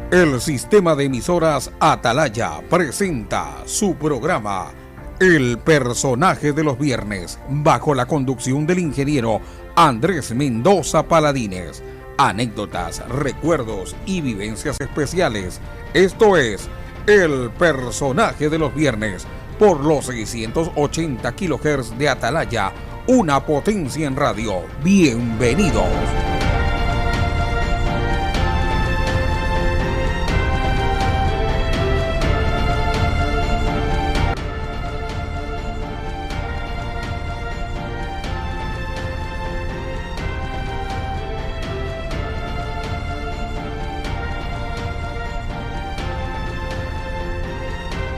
El sistema de emisoras Atalaya presenta su programa El Personaje de los Viernes, bajo la conducción del ingeniero Andrés Mendoza Paladines. Anécdotas, recuerdos y vivencias especiales. Esto es El Personaje de los Viernes, por los 680 kHz de Atalaya, una potencia en radio. Bienvenidos.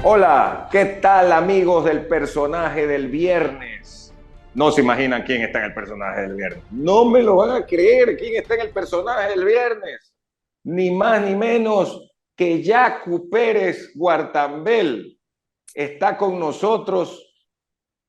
Hola, ¿qué tal amigos del Personaje del Viernes? No se imaginan quién está en el Personaje del Viernes. No me lo van a creer, quién está en el Personaje del Viernes. Ni más ni menos que Yacu Pérez Guartambel está con nosotros,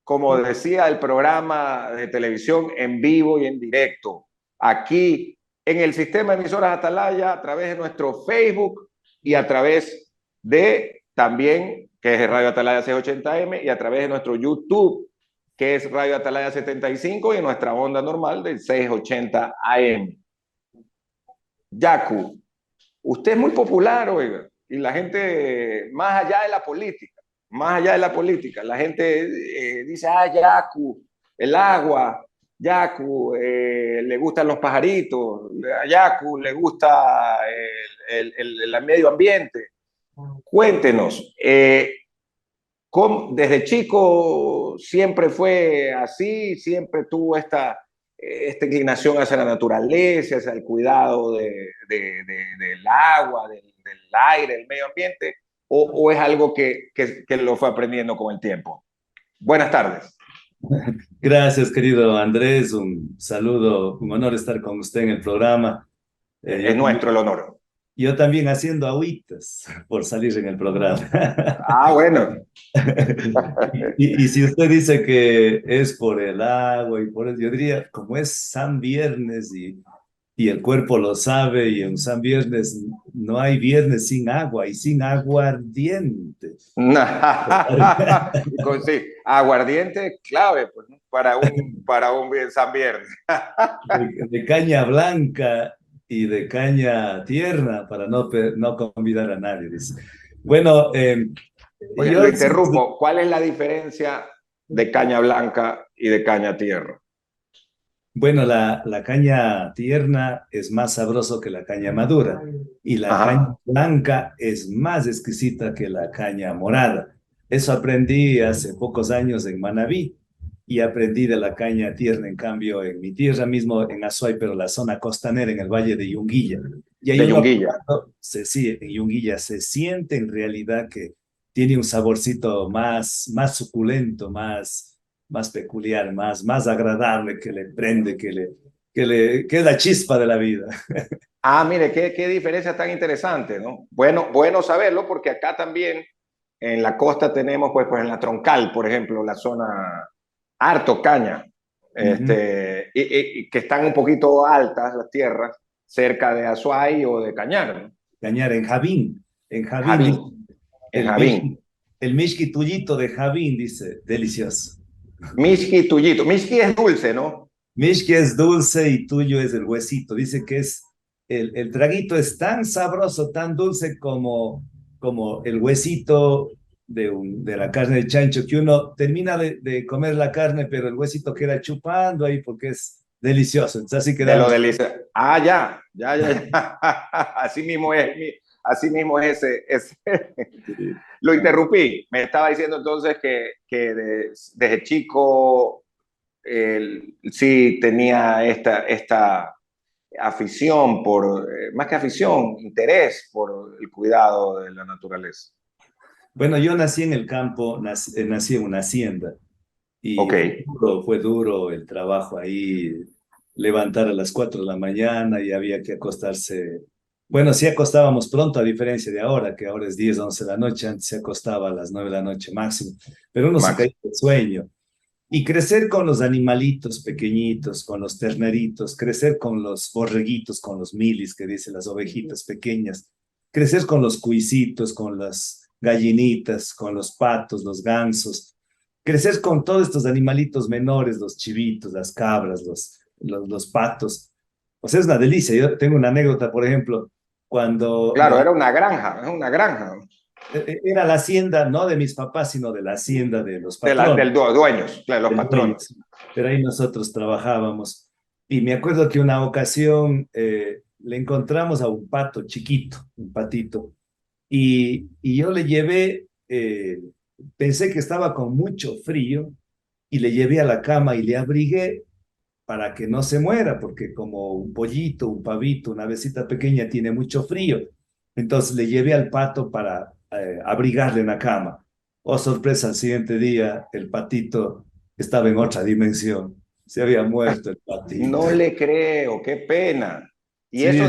como decía el programa de televisión, en vivo y en directo, aquí en el sistema de emisoras Atalaya, a través de nuestro Facebook y a través de también, que es Radio Atalaya 680M, y a través de nuestro YouTube, que es Radio Atalaya 75, y nuestra onda normal del 680 AM. Yacu, usted es muy popular, oiga, y la gente, más allá de la política, la gente dice, Yacu, el agua, Yacu, le gustan los pajaritos, a Yacu le gusta el medio ambiente. Cuéntenos, ¿desde chico siempre fue así? ¿Siempre tuvo esta inclinación hacia la naturaleza, hacia el cuidado del agua, del aire, del medio ambiente? ¿O es algo que lo fue aprendiendo con el tiempo? Buenas tardes. Gracias, querido Andrés. Un saludo, un honor estar con usted en el programa. Es nuestro el honor. Yo también haciendo agüitas por salir en el programa. Bueno. Y si usted dice que es por el agua y por eso, yo diría, como es San Viernes y el cuerpo lo sabe, y en San Viernes no hay viernes sin agua y sin aguardiente. Sí, aguardiente clave pues, ¿no? para un San Viernes. De caña blanca y de caña tierna, para no convidar a nadie, dice. Bueno, oye, lo interrumpo. ¿Cuál es la diferencia de caña blanca y de caña tierra? Bueno, la caña tierna es más sabroso que la caña madura, y la caña blanca es más exquisita que la caña morada. Eso aprendí hace pocos años en Manabí, y aprendí de la caña tierna, en cambio, en mi tierra mismo, en Azuay, pero la zona costanera, en el valle de Yunguilla. Y ahí de Yunguilla. Sí, en Yunguilla se siente en realidad que tiene un saborcito más suculento, más peculiar, más agradable, que le prende, que es la chispa de la vida. Mire, qué diferencia tan interesante, ¿no? Bueno saberlo, porque acá también en la costa tenemos, pues en la Troncal, por ejemplo, la zona harto caña, y que están un poquito altas las tierras, cerca de Azuay o de Cañar, ¿no? Cañar, en Javín. El mishki tuyito de Javín, dice, delicioso. Mishki tuyito. Mishki es dulce, ¿no? Mishki es dulce y tuyo es el huesito. Dice que es el traguito es tan sabroso, tan dulce como el huesito de la carne de chancho, que uno termina de comer la carne, pero el huesito queda chupando ahí porque es delicioso. Entonces, así queda. De lo delicioso. Ya. Así mismo es ese. Lo interrumpí. Me estaba diciendo entonces que desde chico sí tenía esta afición más que afición, interés por el cuidado de la naturaleza. Bueno, yo nací en el campo, nací en una hacienda, y fue duro el trabajo ahí, levantar a las 4 de la mañana, y había que acostarse Bueno, sí acostábamos pronto, a diferencia de ahora, que ahora es 10, 11 de la noche, antes se acostaba a las 9 de la noche máximo, pero uno se Max? caía de sueño. Y crecer con los animalitos pequeñitos, con los terneritos, crecer con los borreguitos, con los milis, que dicen las ovejitas pequeñas, crecer con los cuisitos, con las gallinitas, con los patos, los gansos, crecer con todos estos animalitos menores, los chivitos, las cabras, los patos. O sea, es una delicia. Yo tengo una anécdota, por ejemplo, cuando Claro, era una granja, es una granja era la hacienda, no de mis papás, sino de la hacienda de los del patrones dueños, claro, los del dueño, patrones. sí. Pero ahí nosotros trabajábamos. Y me acuerdo que una ocasión le encontramos a un pato chiquito, un patito, y yo le llevé, pensé que estaba con mucho frío, y le llevé a la cama y le abrigué para que no se muera, porque como un pollito, un pavito, una avecita pequeña tiene mucho frío. Entonces le llevé al pato para abrigarle en la cama. Oh, sorpresa, al siguiente día el patito estaba en otra dimensión. Se había muerto el patito. No le creo, qué pena. Sí, Y eso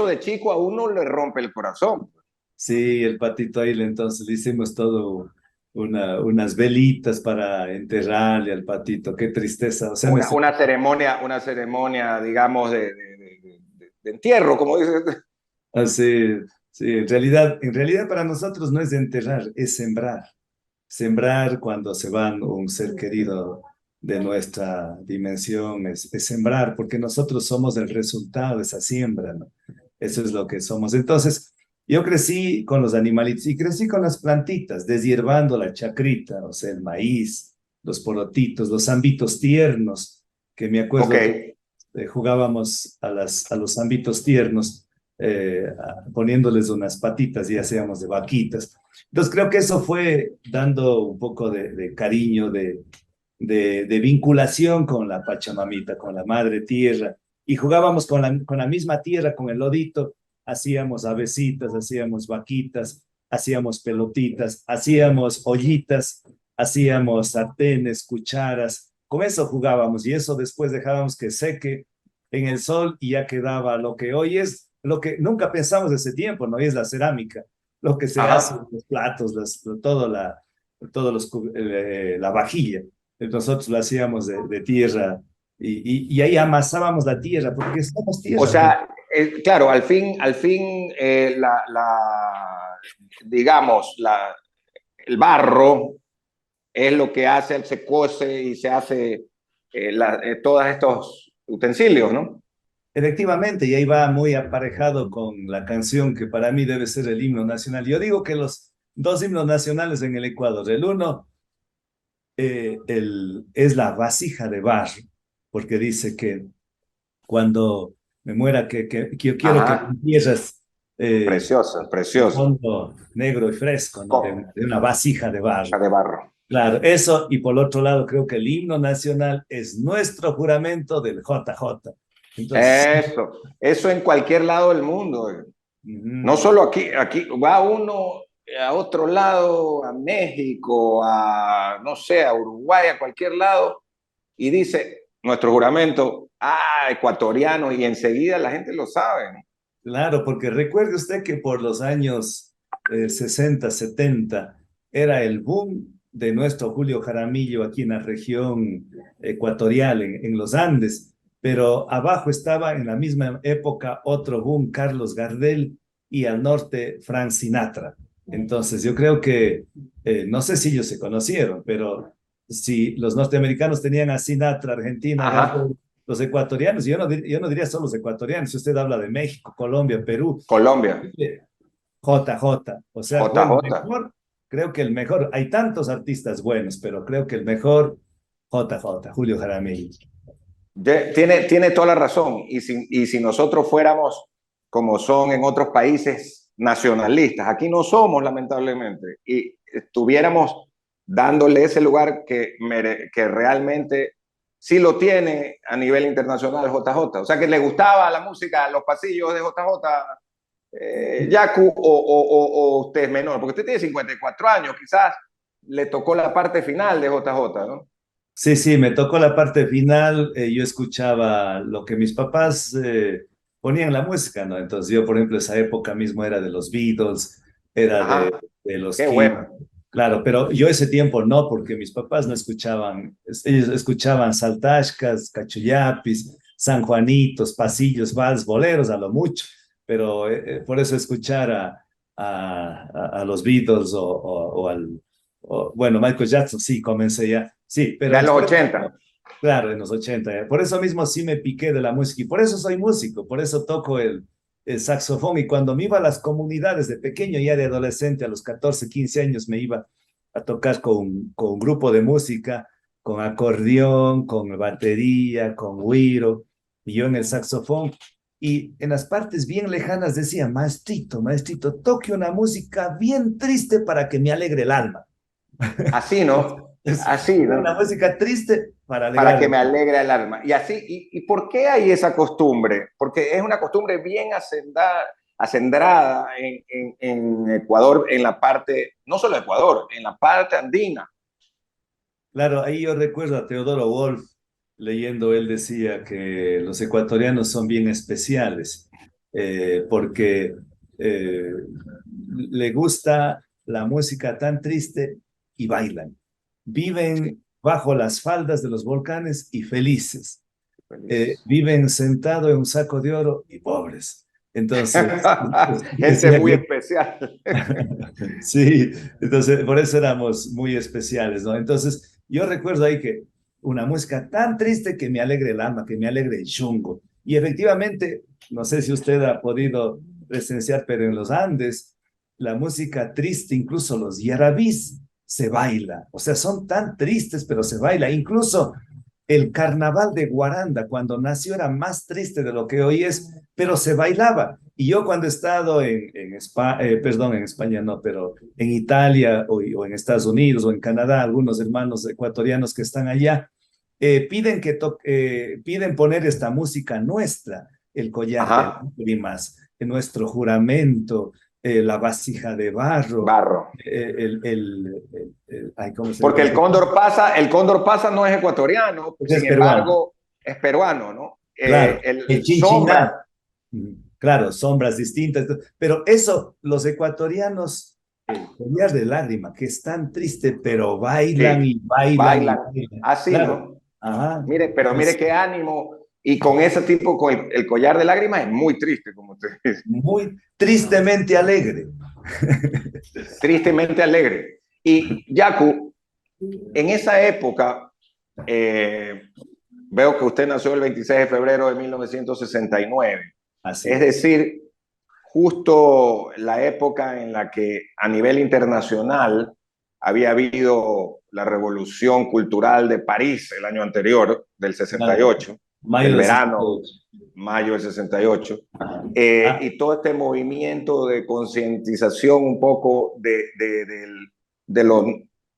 de chico a uno le rompe el corazón. sí, el patito ahí entonces le hicimos todo unas velitas para enterrarle al patito. Qué tristeza. O sea, Una ceremonia, digamos, de entierro, como dices. así, sí, en realidad para nosotros no es enterrar, es sembrar. Sembrar cuando se van un ser querido de nuestra dimensión es sembrar, porque nosotros somos el resultado de esa siembra, ¿no? Eso es lo que somos. Entonces, yo crecí con los animalitos y crecí con las plantitas, deshiervando la chacrita, o sea, el maíz, los porotitos, los zambitos tiernos, que me Ok. acuerdo que jugábamos a los zambitos tiernos, poniéndoles unas patitas y hacíamos de vaquitas. Entonces creo que eso fue dando un poco de cariño, de vinculación con la Pachamamita, con la Madre Tierra, y jugábamos con la misma tierra, con el lodito, hacíamos avecitas, hacíamos vaquitas, hacíamos pelotitas, hacíamos ollitas, hacíamos sartenes, cucharas, con eso jugábamos y eso después dejábamos que seque en el sol y ya quedaba lo que hoy es, lo que nunca pensamos de ese tiempo, ¿no? Y es la cerámica, lo que se hace, Ajá. los platos, todos la vajilla. Nosotros lo hacíamos de tierra y ahí amasábamos la tierra, porque somos O tierra. sea, claro, al fin, digamos, el barro es lo que hace, se cose y se hace todos estos utensilios, ¿no? Efectivamente, y ahí va muy aparejado con la canción que para mí debe ser el himno nacional. Yo digo que los dos himnos nacionales en el Ecuador, el uno es la vasija de barro, porque dice que cuando me muera, que yo quiero que me Ajá. entierres Precioso, el precioso. fondo negro y fresco, ¿no? Copa De una vasija de barro. de barro. Claro, eso, y por otro lado, creo que el himno nacional es nuestro juramento del JJ. Entonces, Eso en cualquier lado del mundo. No ujú, solo aquí va uno a otro lado, a México, a, no sé, a Uruguay, a cualquier lado, y dice nuestro juramento, ecuatoriano, y enseguida la gente lo sabe, ¿no? claro, porque recuerde usted que por los años 60, 70 era el boom de nuestro Julio Jaramillo aquí en la región ecuatorial, en los Andes, pero abajo estaba en la misma época otro boom, Carlos Gardel, y al norte Frank Sinatra. Entonces yo creo que, no sé si ellos se conocieron, pero si los norteamericanos tenían a Sinatra, Argentina, Ajá, Gardel, los ecuatorianos, yo no diría solo los ecuatorianos, si usted habla de México, Colombia, Perú, Colombia, JJ, o sea, fue el JJ. mejor, creo que el mejor, hay tantos artistas buenos, pero creo que el mejor, JJ, Julio Jaramillo. Tiene toda la razón. Y si nosotros fuéramos como son en otros países nacionalistas, aquí no somos, lamentablemente, y estuviéramos dándole ese lugar que realmente sí lo tiene a nivel internacional JJ. O sea, que le gustaba la música, los pasillos de JJ, Yacu, o usted es menor, porque usted tiene 54 años, quizás le tocó la parte final de JJ, ¿no? Sí, sí, me tocó la parte final, yo escuchaba lo que mis papás ponían la música, ¿no? Entonces yo, por ejemplo, esa época mismo era de los Beatles, era Ajá, de los qué Kings, bueno. claro, pero yo ese tiempo no, porque mis papás no escuchaban, ellos escuchaban saltashkas, cachuyapis, sanjuanitos, pasillos, vals, boleros a lo mucho, pero por eso escuchar a los Beatles bueno, Michael Jackson, sí, comencé ya, sí, pero Ya en los después, 80. claro, en los 80, por eso mismo sí me piqué de la música y por eso soy músico, por eso toco el saxofón y cuando me iba a las comunidades de pequeño, ya de adolescente, a los 14, 15 años, me iba a tocar con un grupo de música, con acordeón, con batería, con güiro, y yo en el saxofón. Y en las partes bien lejanas decía, maestrito, maestrito, toque una música bien triste para que me alegre el alma. Así, ¿no? Es Así, una ¿no? música triste para Para alegrar que el me alma. alegre el alma. Y así, ¿y por qué hay esa costumbre? Porque es una costumbre bien acendrada en Ecuador, en la parte, no solo Ecuador, en la parte andina. Claro, ahí yo recuerdo a Teodoro Wolf leyendo, él decía que los ecuatorianos son bien especiales porque eh, le gusta la música tan triste y bailan. Sí, Viven bajo las faldas de los volcanes y felices. felices. Viven sentados en un saco de oro y pobres. Entonces, Gente decía muy que especial. sí, entonces por eso éramos muy especiales, ¿no? Entonces yo recuerdo ahí que una música tan triste que me alegre el alma, que me alegre el chungo. Y efectivamente, no sé si usted ha podido presenciar, pero en los Andes, la música triste, incluso los yarabís, se baila. O sea, son tan tristes, pero se baila. Incluso el carnaval de Guaranda, cuando nació, era más triste de lo que hoy es, pero se bailaba. Y yo cuando he estado en España, perdón, en España no, pero en Italia o en Estados Unidos o en Canadá, algunos hermanos ecuatorianos que están allá, piden poner esta música nuestra, el collar de Ajá, lágrimas, nuestro juramento, la vasija de barro, barro. ay, ¿cómo se Porque llama? El Cóndor pasa no es ecuatoriano, Es sin peruano, embargo, es peruano, ¿no? claro, el Sombra, chinchiná. Claro, sombras distintas, pero eso, los ecuatorianos, el collar de lágrima, que es tan triste, pero bailan sí, y bailan y bailan bailan. así, Claro, ¿no? ajá, Mire, pero mire es qué ánimo. Y con ese tipo, con el collar de lágrimas, es muy triste, como usted dice. muy tristemente alegre. Tristemente alegre. Y Yaku, en esa época, veo que usted nació el 26 de febrero de 1969. Así Es es. decir, justo la época en la que a nivel internacional había habido la revolución cultural de París el año anterior, del Claro, 68, el mayo de verano, 68. mayo del 68, Ajá. Ah, y todo este movimiento de concientización un poco de lo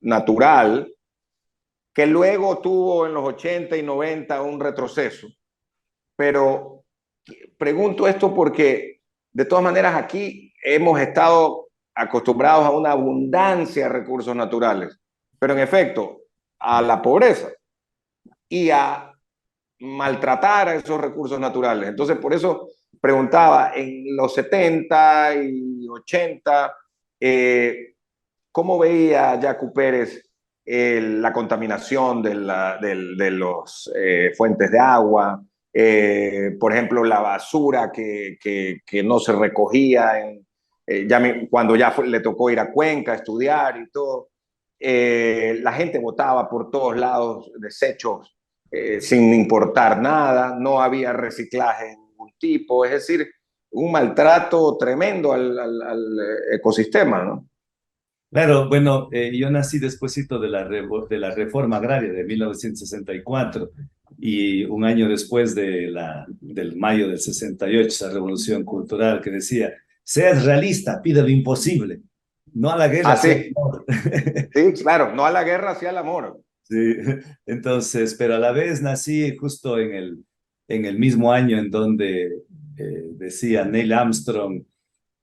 natural, que luego tuvo en los 80 y 90 un retroceso. Pero pregunto esto porque de todas maneras aquí hemos estado acostumbrados a una abundancia de recursos naturales, pero en efecto a la pobreza y a maltratar a esos recursos naturales. Entonces, por eso preguntaba, en los 70 y 80, ¿cómo veía Jaco Pérez la contaminación de los fuentes de agua? Por ejemplo, la basura que no se recogía cuando ya le tocó ir a Cuenca a estudiar y todo. La gente botaba por todos lados desechos sin importar nada, no había reciclaje de ningún tipo, es decir, un maltrato tremendo al ecosistema, ¿no? claro, bueno, yo nací despuesito de de la reforma agraria de 1964 y un año después del mayo del 68, esa revolución cultural que decía, seas realista, pide lo imposible, no a la guerra, Ah, sí al sí, amor. sí, claro, no a la guerra, sí al amor. Sí, entonces, pero a la vez nací justo en el mismo año en donde decía Neil Armstrong,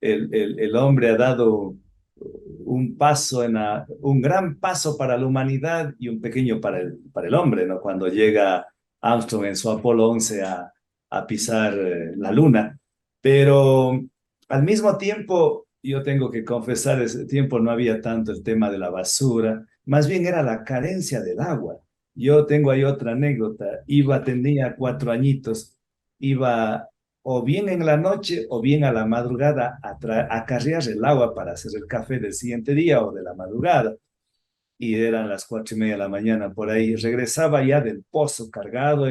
el hombre ha dado un paso un gran paso para la humanidad y un pequeño para para el hombre, ¿no? Cuando llega Armstrong en su Apolo 11 a a pisar la luna. Pero al mismo tiempo, yo tengo que confesar, ese tiempo no había tanto el tema de la basura, más bien era la carencia del agua. Yo tengo ahí otra anécdota. Tenía 4 añitos, iba o bien en la noche o bien a la madrugada a carrear el agua para hacer el café del siguiente día o de la madrugada. Y eran las 4:30 de la mañana por ahí. Regresaba ya del pozo cargado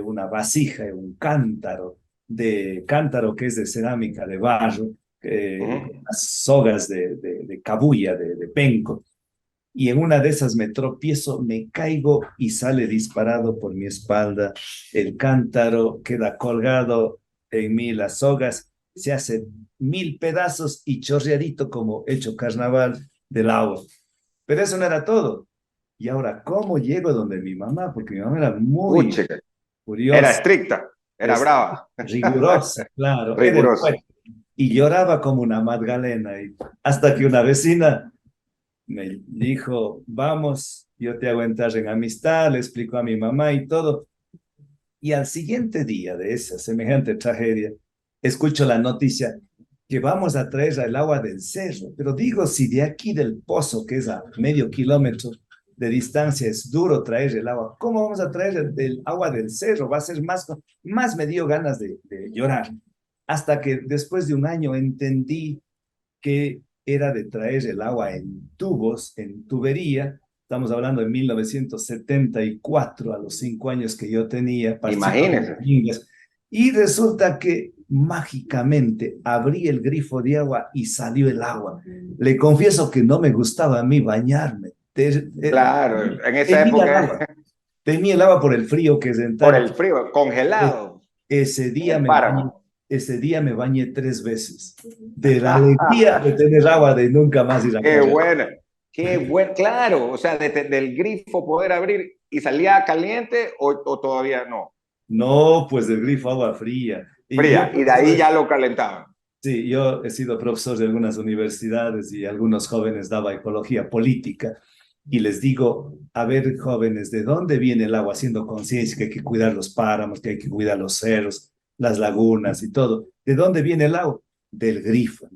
una vasija, un cántaro que es de cerámica, de barro, con las sogas de cabuya, de penco. Y en una de esas me tropiezo, me caigo y sale disparado por mi espalda. El cántaro queda colgado en mí, las sogas se hacen 1000 pedazos y chorreadito como hecho carnaval del agua. Pero eso no era todo. Y ahora, ¿cómo llego donde mi mamá? Porque mi mamá era muy Puchica. Era curiosa, estricta, era brava, rigurosa, claro, era el rigurosa. fuerte. Y lloraba como una Magdalena. Y hasta que una vecina me dijo, vamos, yo te hago entrar en amistad, le explicó a mi mamá y todo. Y al siguiente día de esa semejante tragedia, escucho la noticia que vamos a traer el agua del cerro. Pero digo, si de aquí del pozo, que es a medio kilómetro de distancia, es duro traer el agua, ¿cómo vamos a traer el agua del cerro? Va a ser más me dio ganas de llorar. Hasta que después de un año entendí que era de traer el agua en tubos, en tubería. Estamos hablando de 1974, a los 5 años que yo tenía, participando Imagínese. en Ingas. Y resulta que mágicamente abrí el grifo de agua y salió el agua. Le confieso que no me gustaba a mí bañarme. Claro, en esa Temía el época, agua. Temía el agua por el frío que por sentaba. el frío, congelado Ese en día el me bañé, páramo. ese día me bañé 3 veces, de la alegría de tener agua, de nunca más ir a Qué cargar. buena, qué buen, claro, o sea, del grifo poder abrir y salía caliente o todavía no, No, pues del grifo agua fría. Y yo, fría, y de ahí ya lo calentaban. sí, yo he sido profesor de algunas universidades y algunos jóvenes daba ecología política y les digo, a ver, jóvenes, ¿de dónde viene el agua? Haciendo conciencia que hay que cuidar los páramos, que hay que cuidar los cerros, las lagunas y todo. ¿De dónde viene el agua? Del grifo.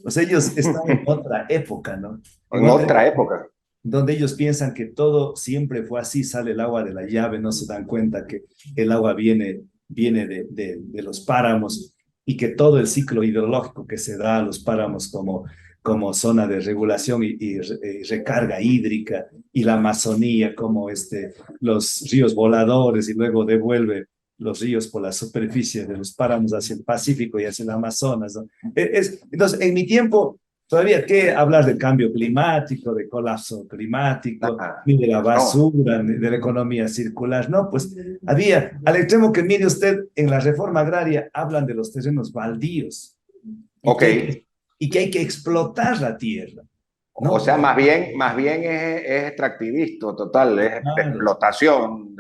O sea, ellos están en otra época, ¿no? En En otra otra época época. donde ellos piensan que todo siempre fue así, sale el agua de la llave, no se dan cuenta que el agua viene de los páramos y que todo el ciclo hidrológico que se da a los páramos como zona de regulación y recarga hídrica, y la Amazonía como los ríos voladores y luego devuelve los ríos por la superficie de los páramos hacia el Pacífico y hacia el Amazonas, ¿no? Entonces, en mi tiempo, todavía que hablar de cambio climático, de colapso climático, Ajá. ni de la No, basura, ni de la economía circular, no, pues había, al extremo que mire usted, en la reforma agraria hablan de los terrenos baldíos y ok. que hay que explotar la tierra, O ¿no? sea, más bien es extractivista total, es de Claro, explotación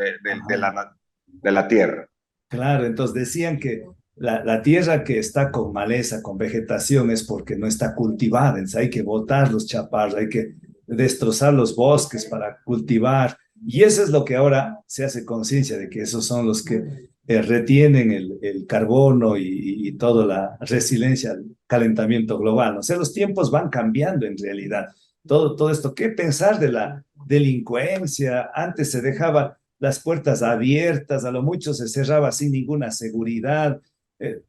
ajá. de la tierra. Claro, entonces decían que la tierra que está con maleza, con vegetación, es porque no está cultivada. Entonces hay que botar los chaparros, hay que destrozar los bosques para cultivar. Y eso es lo que ahora se hace conciencia de que esos son los que retienen el carbono y toda la resiliencia al calentamiento global. O sea, los tiempos van cambiando en realidad. Todo esto, ¿qué pensar de la delincuencia? Antes se dejaba las puertas abiertas, a lo mucho se cerraba sin ninguna seguridad.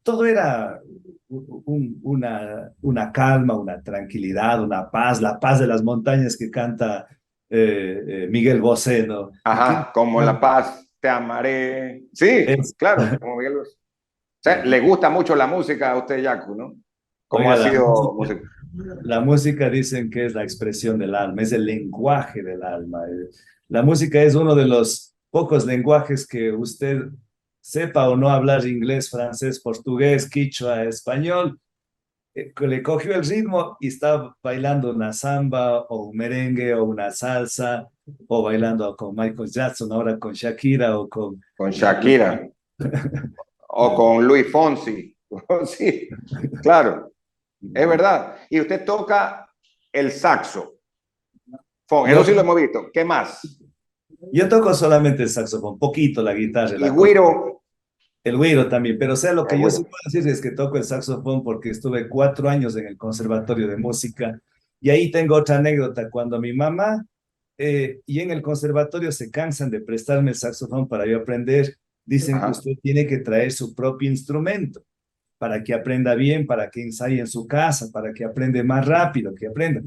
Todo era una calma, una tranquilidad, una paz, la paz de las montañas que canta Miguel Bosé, ¿no? ¿Y qué? Ajá, como La Paz, Te amaré. Sí, Es, claro, como Miguel Bosé. O sea, le gusta mucho la música a usted, Yaku, ¿no? ¿Cómo oiga, ha sido música? la música dicen que es la expresión del alma, es el lenguaje del alma. La música es uno de los pocos lenguajes que usted sepa o no hablar inglés, francés, portugués, quichua, español, le cogió el ritmo y está bailando una samba o un merengue o una salsa o bailando con Michael Jackson, ahora con Shakira o con... Con Shakira o Claro. con Luis Fonsi. Sí, claro, es verdad. Y usted toca el saxo. Eso Yo sí lo hemos visto. ¿Qué más? Yo toco solamente el saxofón, poquito la guitarra, Y la cosa. güiro, El güiro también, pero o sea, lo el que yo sí güiro. puedo decir es que toco el saxofón porque estuve 4 años en el Conservatorio de Música y ahí tengo otra anécdota. Cuando mi mamá y en el conservatorio se cansan de prestarme el saxofón para yo aprender, dicen, Ajá. usted tiene que traer su propio instrumento para que aprenda bien, para que ensaye en su casa, para que aprenda más rápido, que aprenda.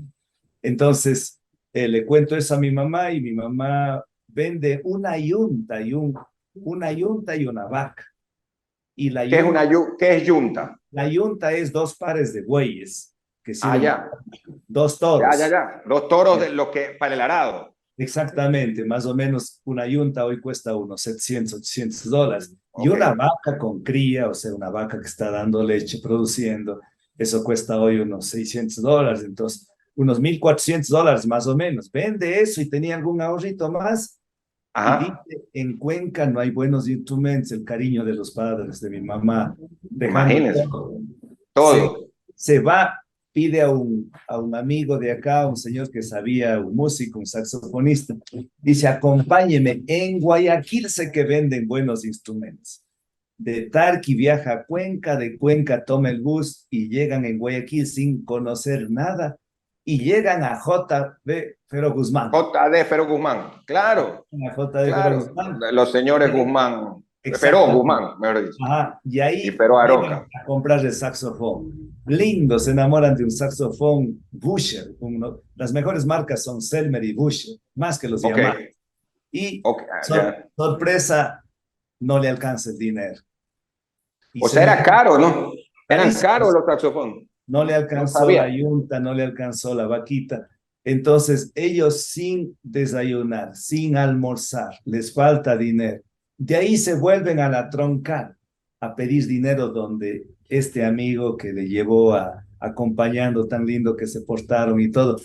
Entonces, le cuento eso a mi mamá y mi mamá vende una yunta y una vaca. Y ¿Qué es yunta? la yunta es dos pares de bueyes que Ah, sirven, ya. dos Ya, ya, toros. ya. Los toros de los que para el arado. Exactamente, más o menos una yunta hoy cuesta unos 700, $800. Y Ok. una vaca con cría, o sea, una vaca que está dando leche, produciendo, eso cuesta hoy unos $600. Entonces, unos $1,400 más o menos. Vende eso y tenía algún ahorrito más. Y Ajá. dice, en Cuenca no hay buenos instrumentos, el cariño de los padres, de mi mamá, dejando Imagínense. todo. Se, Todo. se va, pide a un amigo de acá, un señor que sabía, un músico, un saxofonista, dice, acompáñeme, en Guayaquil sé que venden buenos instrumentos. De Tarqui viaja a Cuenca, de Cuenca toma el bus y llegan en Guayaquil sin conocer nada y llegan a J.B. Fero Guzmán. J.D. Fero Guzmán. Claro, A J.B. Fero claro. Guzmán. Los señores Guzmán. Ferón Exactamente. Guzmán, mejor dicho. Ajá. Y Y ahí Fero llegan Aroca. a comprar el saxofón. Lindo, se enamoran de un saxofón Busher. Las mejores marcas son Selmer y Busher, más que los Ok. Yamaha. Y Ok. Ya. sorpresa, no le alcanza el dinero. Y O se sea, me era caro, ¿no? Eran caros carísimos. los saxofones. No le No alcanzó la sabía. yunta, no le alcanzó la vaquita. Entonces, ellos sin desayunar, sin almorzar, les falta dinero. De ahí se vuelven a la troncal a pedir dinero donde este amigo que le llevó acompañando tan lindo que se portaron y todo.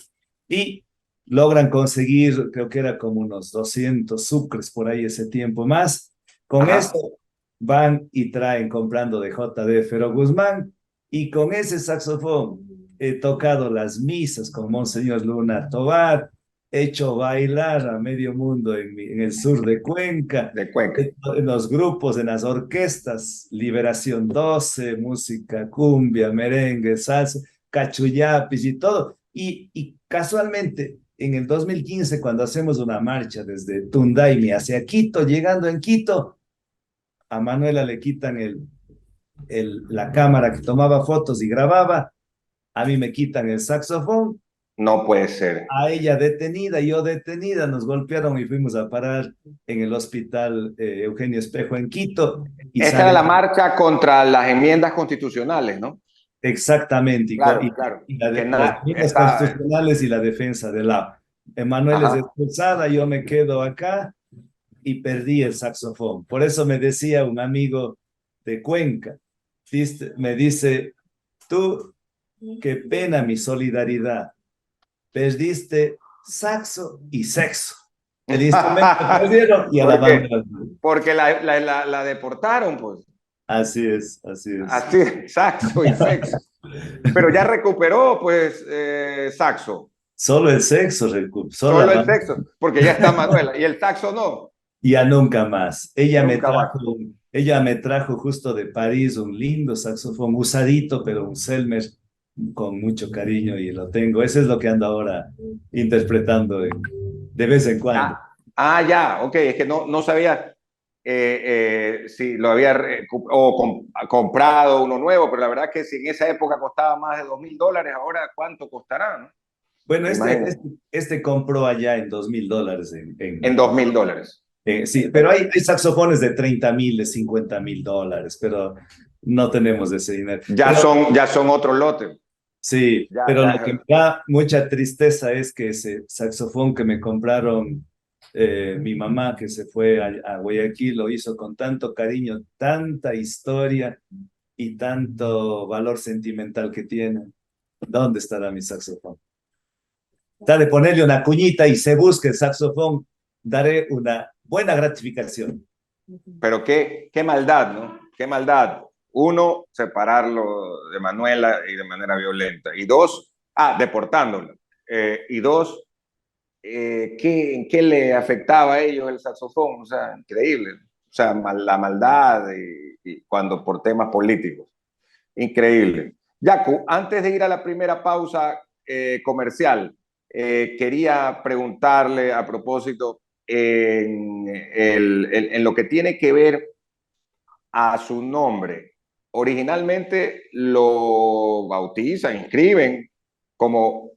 Y logran conseguir, creo que era como unos 200 sucres por ahí ese tiempo más. Con Ajá. eso van y traen comprando de J.D. Fero Guzmán y con ese saxofón he tocado las misas con Monseñor Luna Tobar, he hecho bailar a medio mundo en el sur de Cuenca, De Cuenca. en los grupos, en las orquestas, Liberación 12, música cumbia, merengue, salsa, cachuyapis y todo. Y casualmente, en el 2015, cuando hacemos una marcha desde Tundaimi hacia Quito, llegando en Quito, a Manuela le quitan la cámara que tomaba fotos y grababa, a mí me quitan el saxofón, No puede ser. a ella detenida, yo detenida, nos golpearon y fuimos a parar en el hospital Eugenio Espejo en Quito y Esta era sale la marcha contra las enmiendas constitucionales, ¿no? exactamente, Claro, claro. las enmiendas Está, constitucionales y la defensa de la. Emanuel es ajá. expulsada, yo me quedo acá y perdí el saxofón. Por eso me decía un amigo de Cuenca, me dice, tú, qué pena mi solidaridad, perdiste saxo y sexo. El instrumento perdieron y a la ¿Por banda. qué? Porque la deportaron, pues. Así es, así es. Así, saxo y sexo. Pero ya recuperó, pues, saxo. Solo el sexo, solo la Solo el banda. sexo, porque ya está Manuela. Y el saxo no. Ya nunca más. Nunca más. Ella me trajo justo de París un lindo saxofón, usadito, pero un Selmer con mucho cariño y lo tengo. Eso es lo que ando ahora interpretando de vez en cuando. Ya, ok. Es que no sabía si lo había comprado uno nuevo, pero la verdad que si en esa época costaba más de $2,000, ahora ¿cuánto costará? ¿No? Bueno, Imagínate. este compró allá en $2,000 En $2,000. sí, pero hay saxofones de 30,000, de $50,000, pero no tenemos ese dinero. Pero Ya son otro lote. sí, Ya, pero lo que me ya. da mucha tristeza es que ese saxofón que me compraron mi mamá, que se fue a Guayaquil, lo hizo con tanto cariño, tanta historia y tanto valor sentimental que tiene. ¿Dónde estará mi saxofón? Dale, ponerle una cuñita y se busque el saxofón, daré una buena gratificación. Pero qué maldad, ¿no? Qué maldad. Uno, separarlo de Manuela y de manera violenta. Y dos, deportándola. Y dos, ¿en qué le afectaba a ellos el saxofón? O sea, increíble. O sea, la maldad y cuando por temas políticos. Increíble. Yacu, antes de ir a la primera pausa comercial, quería preguntarle a propósito en lo que tiene que ver a su nombre. Originalmente lo bautizan, inscriben como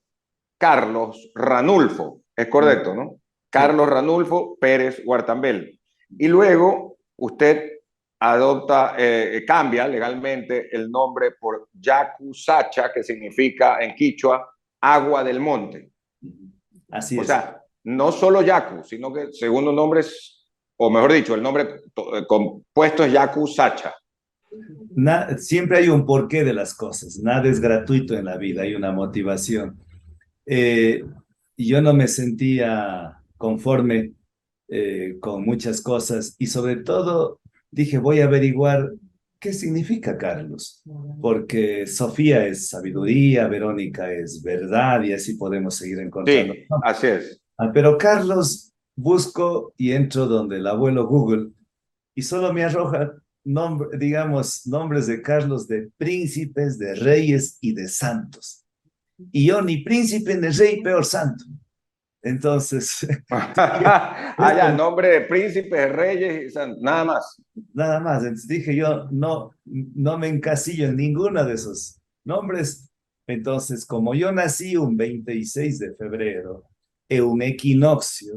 Carlos Ranulfo, es correcto, ¿no? Sí. Carlos Ranulfo Pérez Huartambel. Y luego usted adopta, cambia legalmente el nombre por Yacu Sacha, que significa en quichua agua del monte. Así O es. sea, no solo Yacu, sino que el segundo nombre es, o mejor dicho, el nombre compuesto es Yacu Sacha. Siempre hay un porqué de las cosas, nada es gratuito en la vida, hay una motivación. Eh, y yo no me sentía conforme con muchas cosas y sobre todo dije, voy a averiguar qué significa Carlos, porque Sofía es sabiduría, Verónica es verdad y así podemos seguir encontrando. Sí, así es. Pero Carlos, busco y entro donde el abuelo Google y solo me arroja digamos, nombres de Carlos de príncipes, de reyes y de santos. Y yo ni príncipe ni rey, peor santo. Entonces, Ya, nombre de príncipes, reyes, nada más. nada más. Entonces dije yo, no me encasillo en ninguno de esos nombres. Entonces, como yo nací un 26 de febrero, en un equinoccio,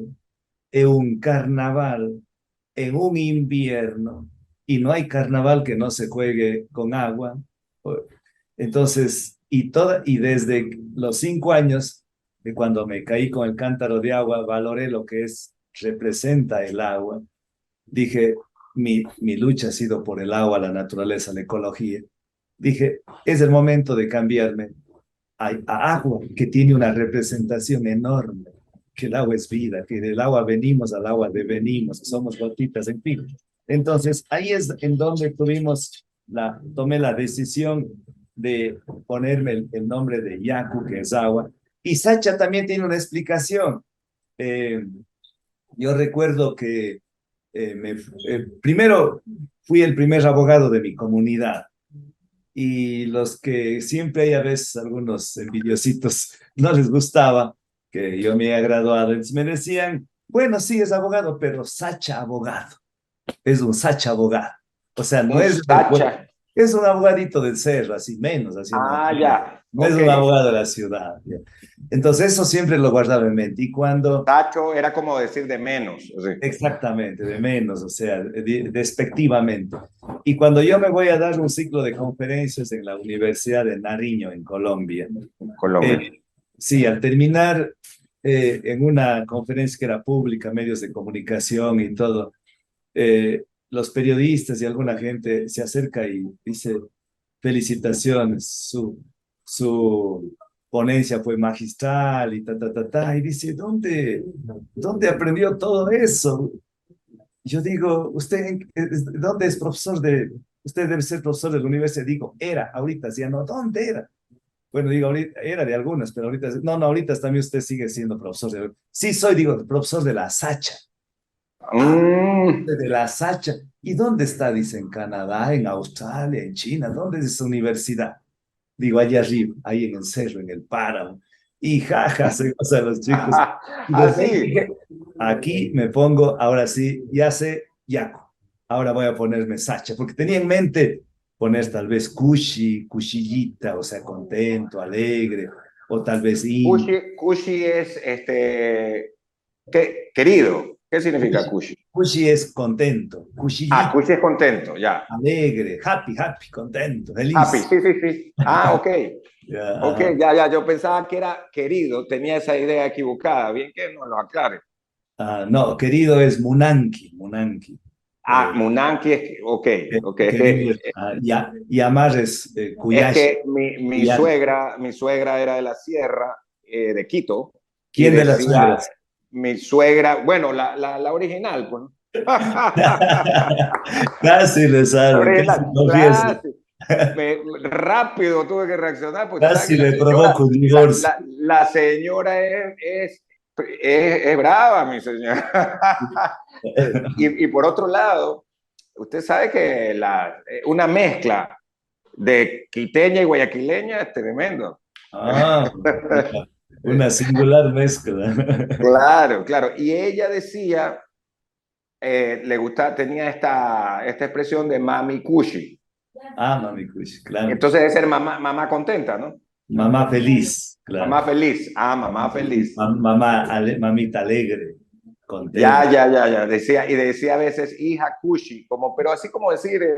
en un carnaval, en un invierno, y no hay carnaval que no se juegue con agua. Entonces, y desde los 5 años, de cuando me caí con el cántaro de agua, valoré lo que representa el agua. Dije, mi lucha ha sido por el agua, la naturaleza, la ecología. Dije, es el momento de cambiarme a agua, que tiene una representación enorme, que el agua es vida, que del agua venimos, al agua devenimos, somos gotitas, en fin. Entonces, ahí es en donde tomé la decisión de ponerme el nombre de Yacu, que es agua. Y Sacha también tiene una explicación. Eh, yo recuerdo que primero fui el primer abogado de mi comunidad y los que siempre hay a veces algunos envidiositos no les gustaba que yo me haya graduado, entonces me decían, bueno, sí es abogado, pero Sacha abogado, es un Sacha abogado, o sea, no Un es, Sacha. es un abogadito del cerro, así menos, así Ya. no es Ok. un abogado de la ciudad. ¿Ya? Entonces eso siempre lo guardaba en mente y cuando... Sacho era como decir de menos. Sí. Exactamente, de menos, o sea, despectivamente. Y cuando yo me voy a dar un ciclo de conferencias en la Universidad de Nariño, en Colombia, Colombia. sí, al terminar en una conferencia que era pública, medios de comunicación y todo, los periodistas y alguna gente se acerca y dice, felicitaciones, su ponencia fue magistral y y dice, ¿dónde aprendió todo eso? Yo digo, ¿dónde es profesor usted debe ser profesor de la universidad? Digo, ahorita, ya no, ¿dónde era? Bueno, digo, ahorita, era de algunas, pero ahorita, no, ahorita también usted sigue siendo profesor sí, digo, profesor de la Sacha. De la Sacha. ¿Y dónde está? Dice, en Canadá, en Australia, en China. ¿Dónde es esa universidad? Digo, allá arriba, ahí en el cerro, en el páramo. Y jaja, se gozan los chicos. Y desde ahí Así. dije, aquí me pongo, ahora sí, ya sé, Yaco. Ahora voy a ponerme Sacha, porque tenía en mente poner tal vez cuchillita, o sea, contento, alegre, o tal vez Kushi es querido. ¿Qué significa Kushi? Cushi es contento, cuchillita, Kushi es contento, ya. alegre, happy, contento, Happy, feliz. sí. Ok. Ya, Ok, ya. Yo pensaba que era querido, tenía esa idea equivocada. Bien que nos lo aclare. no, querido es Munanki. Munanki es, ok. Querido es, y Amar es Es Kuyashi. que mi suegra era de la sierra de Quito y ¿Quién de las decía, suegras? mi suegra, bueno, la original, pues. Casi le La sale, casi original, confieso. claro. Rápido tuve que reaccionar, porque tú sabes que Casi le provoco un divorcio. la señora es es brava, mi señora. Y por otro lado, usted sabe que una mezcla de quiteña y guayaquileña es tremendo. Ah, una singular mezcla. Claro, claro. Y ella decía, tenía esta expresión de mami cushi. Ah, mami Kush, claro. Entonces debe ser mamá, mamá contenta, ¿no? Mamá feliz, claro. Mamá feliz. Ah, mamá feliz. Mamá, mamita alegre, Ya, contenta. ya, ya, ya. Decía, y decía a veces hija cushi, como, pero así como decir de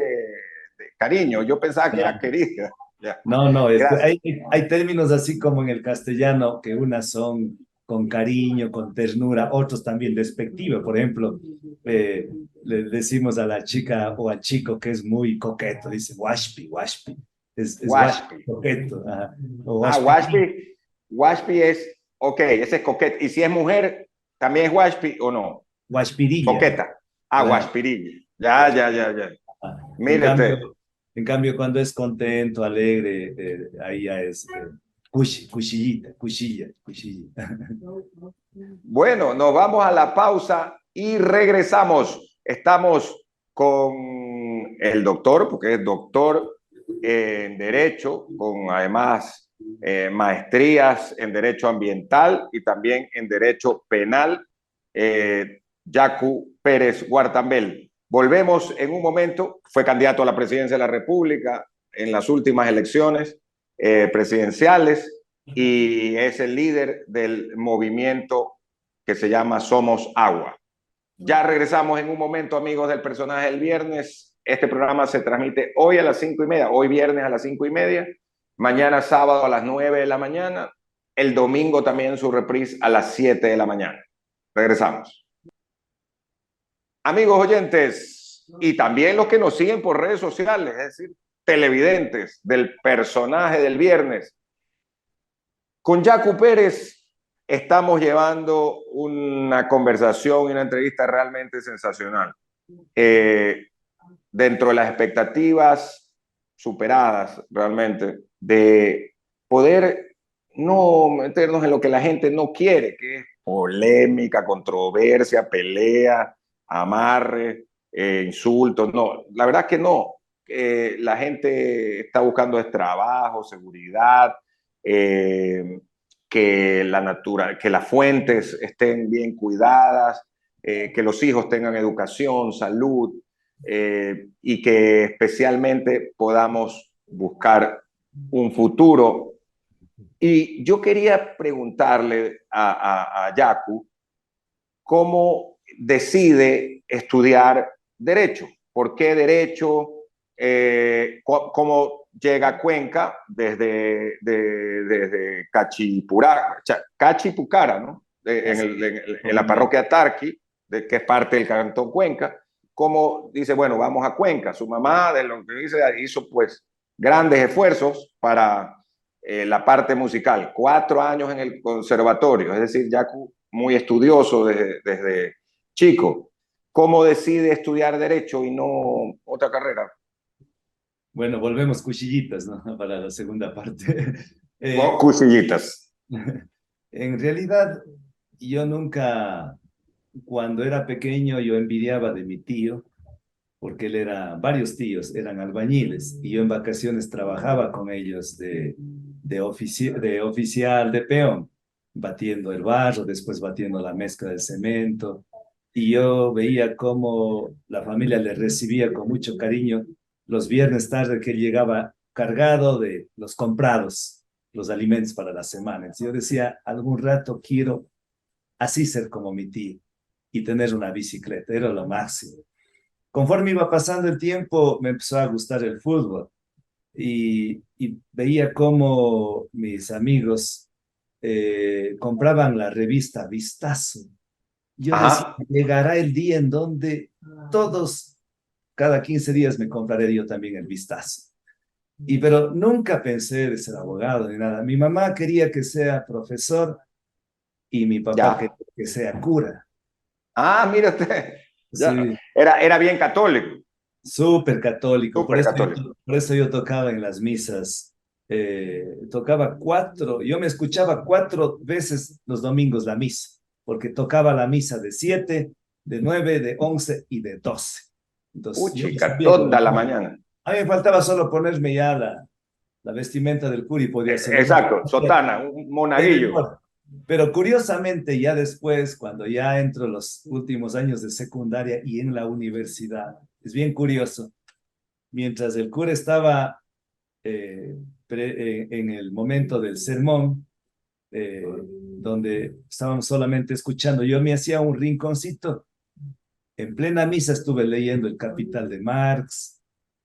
cariño. Yo pensaba que era Claro. querida. Ya. No, no, Gracias. hay términos así como en el castellano que unas son con cariño, con ternura, otros también despectivos. Por ejemplo, le decimos a la chica o al chico que es muy coqueto, dice washpi, washpi, es washpi, Washpi. coqueto, ajá. O Ah, washpi, Washpi. Washpi es, ok, ese es coqueta. Y si es mujer, ¿también es Washpi o no? washpirilla, Coqueta. Ah, claro. Washpirilla. Ya, ya, ya, ya. Ah, Mire usted. en cambio, cuando es contento, alegre, ahí ya es cuchillita, cuchilla, cuchilla. Bueno, nos vamos a la pausa y regresamos. Estamos con el doctor, porque es doctor en Derecho, con además maestrías en Derecho Ambiental y también en Derecho Penal, Yacu Pérez Guartambel. Volvemos en un momento. Fue candidato a la presidencia de la República en las últimas elecciones presidenciales y es el líder del movimiento que se llama Somos Agua. Ya regresamos en un momento, amigos del Personaje del Viernes. Este programa se transmite hoy a las 5:30, hoy viernes a las 5:30, mañana sábado a las 9 de la mañana, el domingo también su reprise a las 7 de la mañana. Regresamos. Amigos oyentes, y también los que nos siguen por redes sociales, es decir, televidentes del Personaje del Viernes, con Yacu Pérez estamos llevando una conversación y una entrevista realmente sensacional. Dentro de las expectativas superadas realmente de poder no meternos en lo que la gente no quiere, que es polémica, controversia, pelea, amarre, insultos. No, la verdad es que no. La gente está buscando es trabajo, seguridad, que que las fuentes estén bien cuidadas, que los hijos tengan educación, salud, y que especialmente podamos buscar un futuro. Y yo quería preguntarle a Yacu cómo decide estudiar Derecho. ¿Por qué Derecho? ¿Cómo llega a Cuenca desde Cachipucara, ¿no? En la parroquia Tarqui, que es parte del Cantón Cuenca? ¿Cómo dice, bueno, vamos a Cuenca? Su mamá, de lo que dice, hizo pues grandes esfuerzos para la parte musical. 4 años en el conservatorio, es decir, ya muy estudioso desde chico. ¿Cómo decide estudiar Derecho y no otra carrera? Bueno, volvemos cuchillitas, ¿no? Para la segunda parte. Oh, Eh, cuchillitas. en realidad, yo nunca, cuando era pequeño, yo envidiaba de mi tío, porque él era, varios tíos eran albañiles, y yo en vacaciones trabajaba con ellos de oficial, de peón, batiendo el barro, después batiendo la mezcla de cemento, y yo veía cómo la familia le recibía con mucho cariño los viernes tarde que él llegaba cargado de los comprados, los alimentos para la semana. Entonces yo decía, algún rato quiero así ser como mi tío y tener una bicicleta, era lo máximo. Conforme iba pasando el tiempo, me empezó a gustar el fútbol y veía cómo mis amigos compraban la revista Vistazo. Yo decía, Ajá. llegará el día en donde todos, cada 15 días me compraré yo también el Vistazo. Pero nunca pensé de ser abogado ni nada. Mi mamá quería que sea profesor y mi papá quería Ya. que sea cura. Ah, mira usted. Ya. Sí, Era bien católico. súper católico. Súper católico. Por eso yo tocaba en las misas. Tocaba 4, yo me escuchaba 4 veces los domingos la misa. porque tocaba la misa de 7, de 9, de 11 y de 12. Entonces, yo ya Chica, sabía que toda la mañana. a mí me faltaba solo ponerme ya la vestimenta del cura y podía celebrar. Exacto, sotana, un monaguillo. Pero curiosamente, ya después, cuando ya entro los últimos años de secundaria y en la universidad, es bien curioso, mientras el cura estaba en el momento del sermón, donde estábamos solamente escuchando, yo me hacía un rinconcito. En plena misa estuve leyendo El Capital de Marx,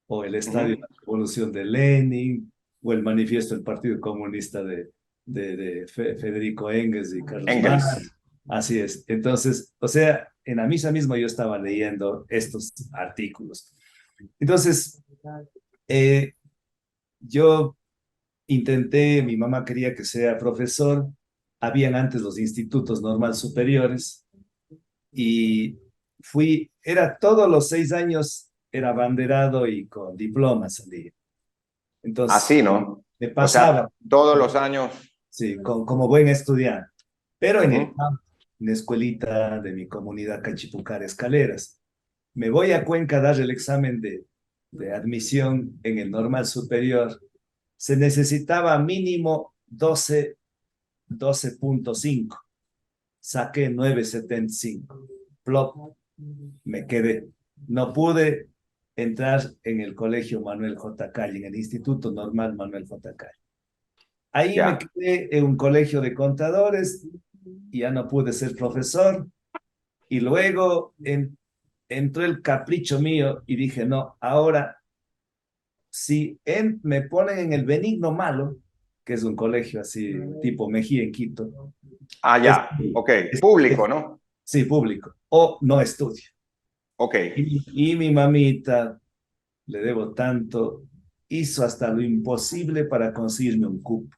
o El Estadio de la Revolución de Lenin, o el Manifiesto del Partido Comunista de Federico Engels y Carlos Engels. Marx. Así es. Entonces, o sea, en la misa mismo yo estaba leyendo estos artículos. Entonces, eh, yo intenté, mi mamá quería que sea profesor, habían antes los institutos normal superiores, y era todos los 6 años, era abanderado y con diplomas salía. Entonces, Así, ¿no? me O sea, pasaba, todos los años. sí, como buen estudiante, pero en el Ujú. campo, en la escuelita de mi comunidad Cachipucar Escaleras. Me voy a Cuenca a dar el examen de admisión en el normal superior. Se necesitaba mínimo 12.5. Saqué 9.75. Plop, me quedé. No pude entrar en el colegio Manuel J. Calle, en el Instituto Normal Manuel J. Calle. Ahí me Ya. quedé en un colegio de contadores y ya no pude ser profesor. Y luego entró el capricho mío y dije, no, ahora si me ponen en el Benigno Malo, que es un colegio así tipo Mejía en Quito, Ah, es, ya. Ok. es Público, ¿no? sí, público, o no estudio. Ok. Y mi mamita, le debo tanto, hizo hasta lo imposible para conseguirme un cupo.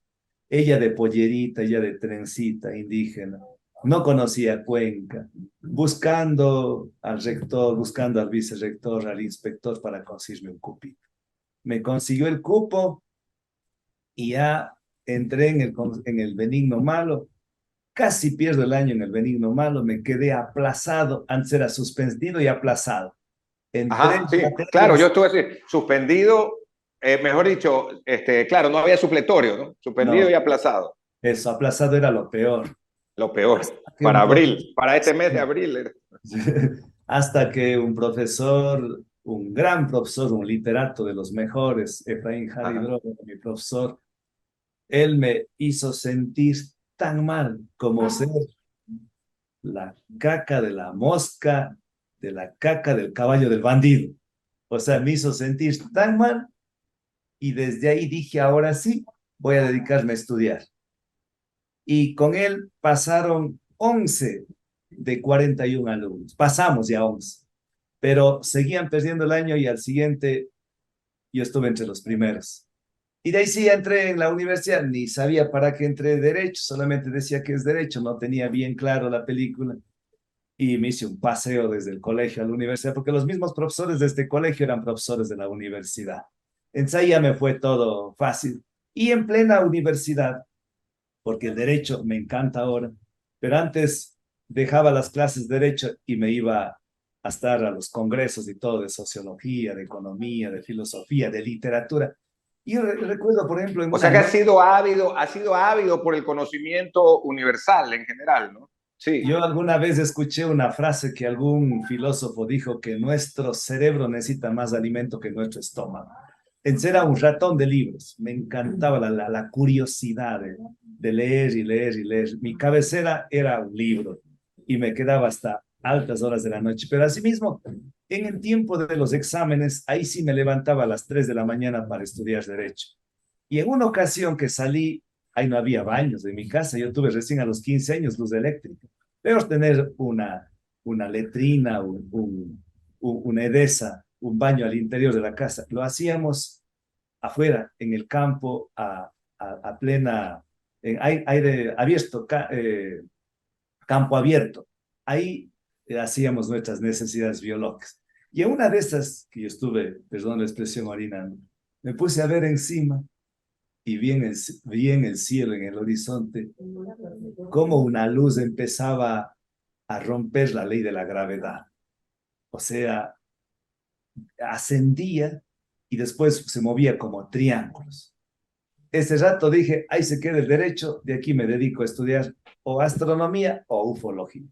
Ella de pollerita, ella de trencita, indígena, no conocía Cuenca, buscando al rector, buscando al vicerrector, al inspector para conseguirme un cupito. Me consiguió el cupo y ya entré en el Benigno Malo. Casi pierdo el año en el Benigno Malo, me quedé aplazado, antes era suspendido y aplazado en tres Ajá, sí. Claro, yo materias. estuve así, suspendido, mejor dicho, claro, no había supletorio, ¿no? Suspendido y No, aplazado. eso, aplazado era lo peor. Lo peor. Hasta que Para un abril, profesor, para este mes de abril. hasta que un profesor, un gran profesor, un literato de los mejores, Efraín Ajá. Jaridro, mi profesor, él me hizo sentir tan mal como ser la caca de la mosca, de la caca del caballo del bandido. O sea, me hizo sentir tan mal y desde ahí dije, ahora sí, voy a dedicarme a estudiar. Y con él pasaron 11 de 41 alumnos. Pasamos ya 11, pero seguían perdiendo el año y al siguiente yo estuve entre los primeros. Y de ahí sí entré en la universidad, ni sabía para qué entré derecho, solamente decía que es derecho, no tenía bien claro la película. Y me hice un paseo desde el colegio a la universidad, porque los mismos profesores de este colegio eran profesores de la universidad. Entonces ahí ya me fue todo fácil. Y en plena universidad, porque el derecho me encanta ahora, pero antes dejaba las clases de derecho y me iba a estar a los congresos y todo de sociología, de economía, de filosofía, de literatura. Y yo recuerdo, por ejemplo, en O una sea que noche, ha sido ávido por el conocimiento universal en general, ¿no? Sí. yo alguna vez escuché una frase que algún filósofo dijo que nuestro cerebro necesita más alimento que nuestro estómago. Entonces era un ratón de libros. Me encantaba la curiosidad de leer y leer y leer. Mi cabecera era un libro y me quedaba hasta altas horas de la noche. Pero asimismo, en el tiempo de los exámenes, ahí sí me levantaba a las 3 de la mañana para estudiar derecho. Y en una ocasión que salí, ahí no había baños en mi casa. Yo tuve recién a los 15 años luz eléctrica. Debemos tener una letrina, una edesa, un baño al interior de la casa. Lo hacíamos afuera, en el campo, a plena, en aire abierto, campo abierto. Ahí hacíamos nuestras necesidades biológicas. Y en una de esas que yo estuve, perdón la expresión, orinando, me puse a ver encima y vi en el cielo, en el horizonte, cómo una luz empezaba a romper la ley de la gravedad. O sea, ascendía y después se movía como triángulos. Ese rato dije, ahí se queda el derecho, de aquí me dedico a estudiar o astronomía o ufología.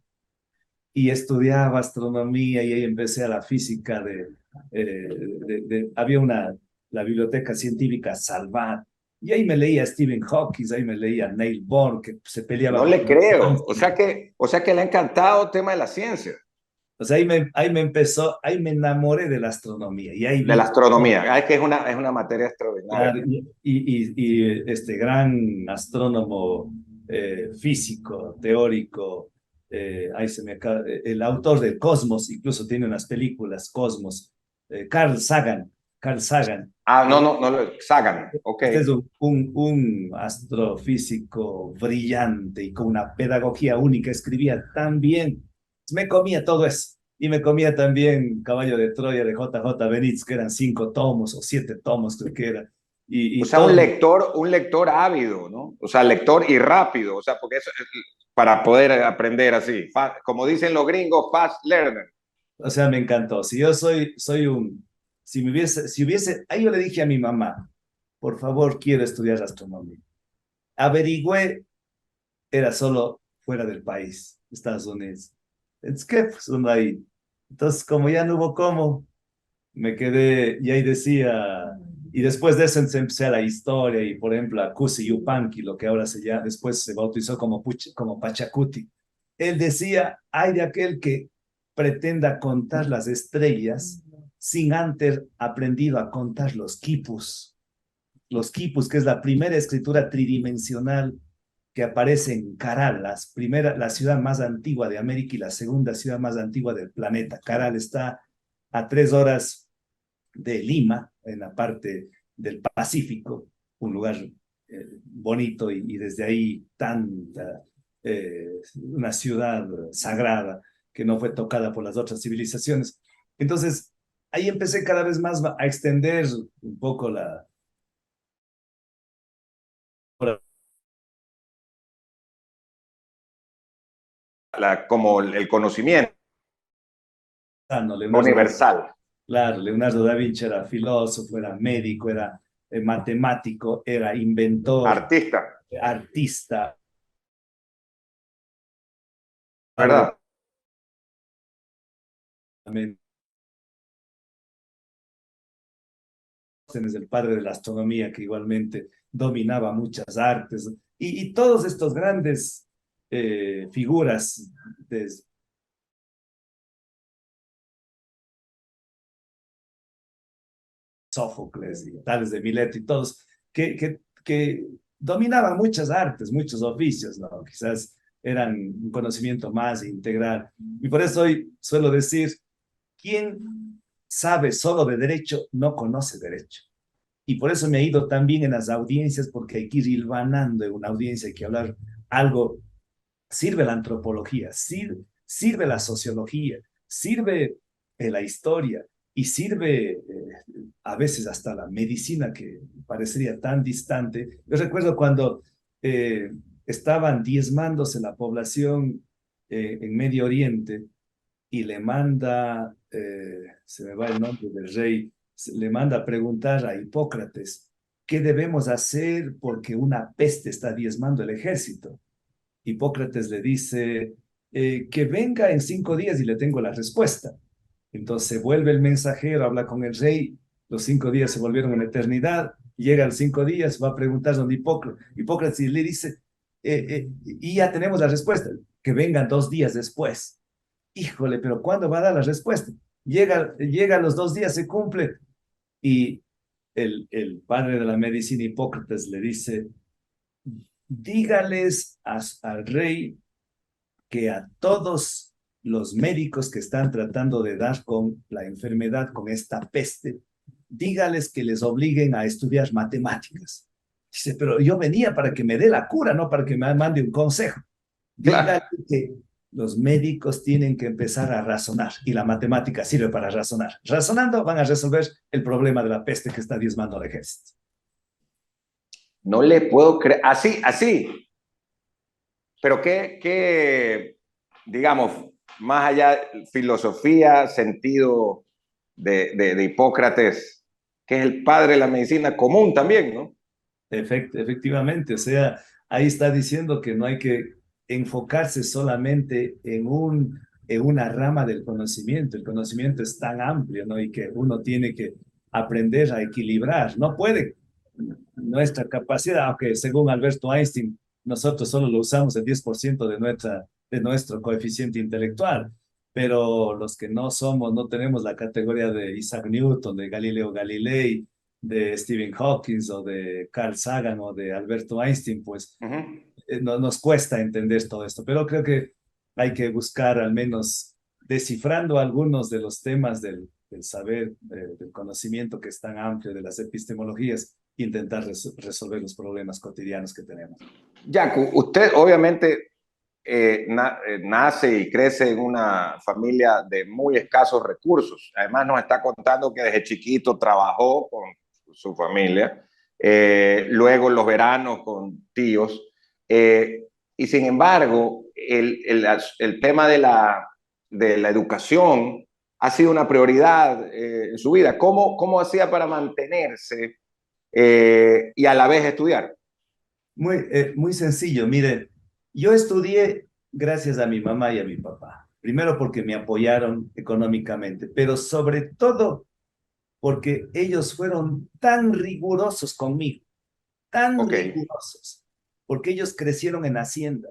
Y estudiaba astronomía y ahí empecé a la física había la biblioteca científica Salvat, y ahí me leía Stephen Hawking, ahí me leía Neil Bohr, que se No peleaba le con creo. Einstein. O sea que le ha encantado el tema de la ciencia, O sea, ahí me enamoré de la astronomía y ahí de la vi, astronomía. Ah, es que es una materia extraordinaria. claro, y este gran astrónomo físico, teórico, ahí se me acaba, el autor de Cosmos, incluso tiene unas películas, Cosmos, Carl Sagan. Ah, Sagan, ok. Este es un astrofísico brillante y con una pedagogía única, escribía tan bien. Me comía todo eso. Y me comía también Caballo de Troya de J.J. Benítez, que eran 5 tomos o 7 tomos, creo que era. O Y sea, todo, un lector ávido, ¿no? O sea, lector y rápido, o sea, porque eso es para poder aprender así. Como dicen los gringos, fast learner. o sea, me encantó. Si yo soy si hubiese, ahí yo le dije a mi mamá, por favor, quiero estudiar astronomía. Averigüé, era solo fuera del país, Estados Unidos. Es que, pues, uno ahí. Entonces, como ya no hubo cómo, me quedé, y ahí decía, y después de eso empecé a la historia, y por ejemplo, a Cusi Yupanqui, lo que ahora se llama, después se bautizó como Pachacuti. Él decía, hay de aquel que pretenda contar las estrellas sin antes aprendido a contar los quipus, que es la primera escritura tridimensional que aparece en Caral, la ciudad más antigua de América y la segunda ciudad más antigua del planeta. Caral está a 3 horas de Lima, en la parte del Pacífico, un lugar bonito y desde ahí una ciudad sagrada que no fue tocada por las otras civilizaciones. Entonces, ahí empecé cada vez más a extender un poco Como el conocimiento Leonardo da, universal. claro, Leonardo da Vinci era filósofo, era médico, era matemático, era inventor, Artista, artista, padre ¿verdad? de el padre de la astronomía, que igualmente dominaba muchas artes, y todos estos grandes figuras de Sófocles y Tales de Mileto y todos, que dominaban muchas artes, muchos oficios, ¿no? Quizás eran un conocimiento más integral. Y por eso hoy suelo decir, quien sabe solo de derecho no conoce derecho. Y por eso me ha ido tan bien en las audiencias, porque hay que ir hilvanando en una audiencia, hay que hablar algo. Sirve la antropología, sirve la sociología, sirve la historia y sirve a veces hasta la medicina, que parecería tan distante. Yo recuerdo cuando eh, estaban diezmándose la población en Medio Oriente, y le manda, se me va el nombre del rey, le manda a preguntar a Hipócrates, ¿qué debemos hacer porque una peste está diezmando el ejército? Hipócrates le dice, que venga en 5 días y le tengo la respuesta. Entonces vuelve el mensajero, habla con el rey, los 5 días se volvieron una eternidad, llega a los 5 días, va a preguntar donde Hipócrates y le dice, y ya tenemos la respuesta, que vengan 2 días después. Híjole, pero ¿cuándo va a dar la respuesta? Llega a los 2 días, se cumple, y el padre de la medicina, Hipócrates, le dice, dígales al rey que a todos los médicos que están tratando de dar con la enfermedad, con esta peste, dígales que les obliguen a estudiar matemáticas. Dice, pero yo venía para que me dé la cura, no para que me mande un consejo. Dígale Claro. que los médicos tienen que empezar a razonar y la matemática sirve para razonar. Razonando van a resolver el problema de la peste que está diezmando al ejército. No le puedo creer. Así, así. Pero digamos, más allá, filosofía, sentido de Hipócrates, que es el padre de la medicina común también, ¿no? Efectivamente, o sea, ahí está diciendo que no hay que enfocarse solamente en una rama del conocimiento. El conocimiento es tan amplio, ¿no? Y que uno tiene que aprender a equilibrar. No puede nuestra capacidad, aunque según Alberto Einstein, nosotros solo lo usamos el 10% de nuestro coeficiente intelectual, pero los que no somos, no tenemos la categoría de Isaac Newton, de Galileo Galilei, de Stephen Hawking o de Carl Sagan o de Alberto Einstein, pues no, nos cuesta entender todo esto, pero creo que hay que buscar al menos descifrando algunos de los temas del saber, del conocimiento que es tan amplio de las epistemologías, intentar resolver los problemas cotidianos que tenemos. Yacu, usted obviamente nace y crece en una familia de muy escasos recursos. Además nos está contando que desde chiquito trabajó con su familia, luego los veranos con tíos, y sin embargo el tema de la educación ha sido una prioridad en su vida. ¿Cómo hacía para mantenerse y a la vez estudiar? Muy sencillo, mire, yo estudié gracias a mi mamá y a mi papá. Primero porque me apoyaron económicamente, pero sobre todo porque ellos fueron tan rigurosos conmigo, tan Ok. rigurosos, porque ellos crecieron en hacienda.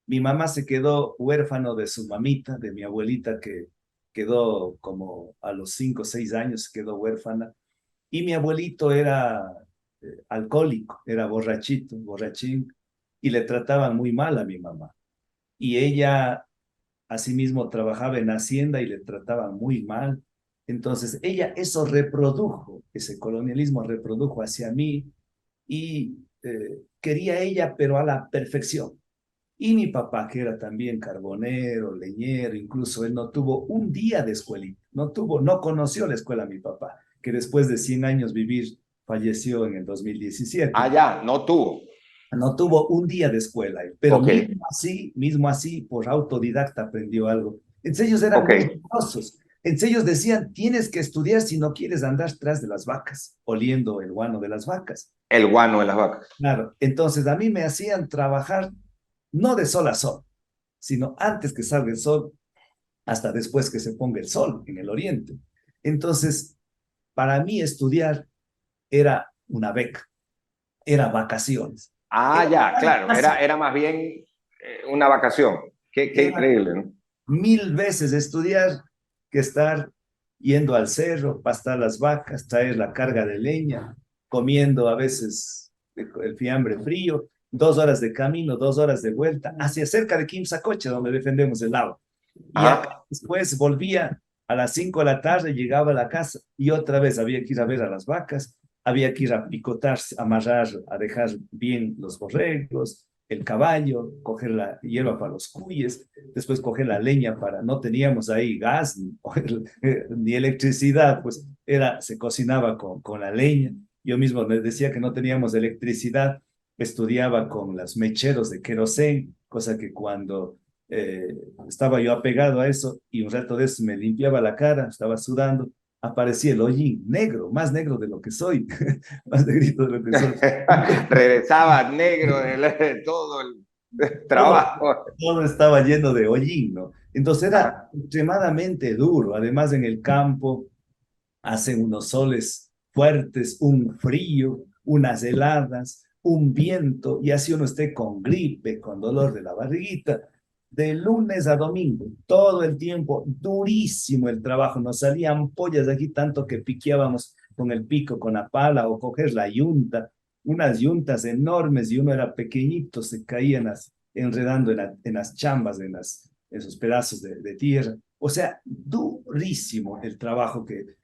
Mi mamá se quedó huérfano de su mamita, de mi abuelita, que quedó como a los 5 o 6 años, quedó huérfana. Y mi abuelito era alcohólico, era borrachito, borrachín, y le trataban muy mal a mi mamá. Y ella asimismo trabajaba en hacienda y le trataban muy mal. Entonces ella eso reprodujo, ese colonialismo reprodujo hacia mí y quería ella, pero a la perfección. Y mi papá, que era también carbonero, leñero, incluso él no tuvo un día de escuelita, no conoció la escuela mi papá, que después de 100 años vivir falleció en el 2017. Ah, ya, no tuvo. No tuvo un día de escuela, pero Ok, mismo así, por autodidacta aprendió algo. Entonces ellos eran ok. muy rigurosos. Entonces ellos decían, tienes que estudiar si no quieres andar tras de las vacas, oliendo el guano de las vacas. El guano de las vacas. Claro, entonces a mí me hacían trabajar no de sol a sol, sino antes que salga el sol, hasta después que se ponga el sol en el oriente. Entonces, para mí estudiar era una beca, era vacaciones. Ah, Era ya, tan claro. fácil, Era más bien una vacación. Qué era increíble, ¿no? 1000 veces estudiar que estar yendo al cerro, pastar las vacas, traer la carga de leña, comiendo a veces el fiambre frío, 2 horas de camino, 2 horas de vuelta, hacia cerca de Quimsacocha, donde defendemos el agua. Y acá Ajá. después volvía a las 5 de la tarde, llegaba a la casa y otra vez había que ir a ver a las vacas, había que ir a picotar, amarrar, a dejar bien los borregos, el caballo, coger la hierba para los cuyes, después coger la leña para, no teníamos ahí gas ni electricidad, pues se cocinaba con la leña. Yo mismo les decía que no teníamos electricidad, estudiaba con los mecheros de querosén, cosa que cuando eh, estaba yo apegado a eso y un rato de eso me limpiaba la cara, estaba sudando, aparecía el hollín negro, más negro de lo que soy, más negrito de lo que soy. Regresaba negro de todo el Todo, trabajo. todo estaba lleno de hollín, ¿no? Entonces era Ajá. extremadamente duro. Además, en el campo hacen unos soles fuertes, un frío, unas heladas, un viento, y así uno esté con gripe, con dolor de la barriguita, de lunes a domingo, todo el tiempo, durísimo el trabajo. Nos salían pollas de aquí tanto que piqueábamos con el pico, con la pala o coger la yunta, unas yuntas enormes y uno era pequeñito, se caían enredando en las chambas, esos pedazos de tierra. O sea, durísimo el trabajo que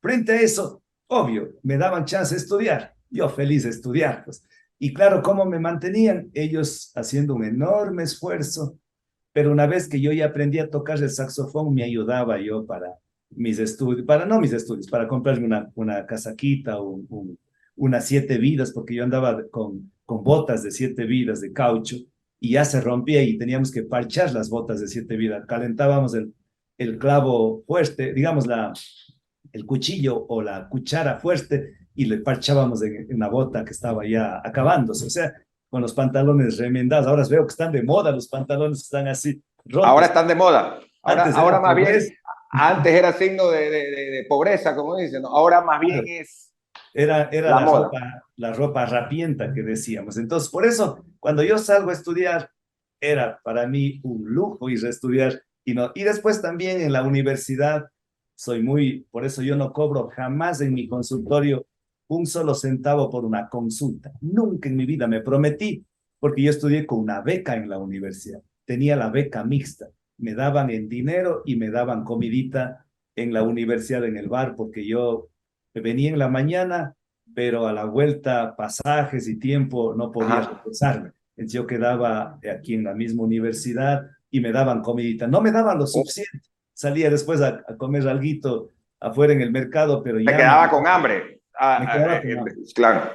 frente a eso, obvio, me daban chance de estudiar. Yo feliz de estudiar, pues. Y claro, ¿cómo me mantenían? Ellos haciendo un enorme esfuerzo, pero una vez que yo ya aprendí a tocar el saxofón, me ayudaba yo para mis estudios, para no mis estudios, para comprarme una casaquita o unas 7 vidas, porque yo andaba con botas de 7 vidas de caucho y ya se rompía y teníamos que parchar las botas de 7 vidas. Calentábamos el clavo fuerte, digamos, el cuchillo o la cuchara fuerte y le parchábamos en una bota que estaba ya acabándose. O sea, con los pantalones remendados. Ahora veo que están de moda, los pantalones están así Ahora rotos. están de moda. Antes Ahora era más bien, pobreza. antes era signo de pobreza, como dicen, ¿no? Ahora más bien Claro. es Era la moda. la ropa rapienta que decíamos. Entonces, por eso, cuando yo salgo a estudiar, era para mí un lujo ir a estudiar. Y después también en la universidad, por eso yo no cobro jamás en mi consultorio un solo centavo por una consulta. Nunca en mi vida me prometí, porque yo estudié con una beca en la universidad. Tenía la beca mixta. Me daban el dinero y me daban comidita en la universidad, en el bar, porque yo venía en la mañana, pero a la vuelta pasajes y tiempo no podía Ajá. regresarme. Entonces yo quedaba aquí en la misma universidad y me daban comidita. No me daban lo suficiente. Salía después a comer alguito afuera en el mercado, pero Se ya quedaba con hambre. me quedaba con hambre. Claro.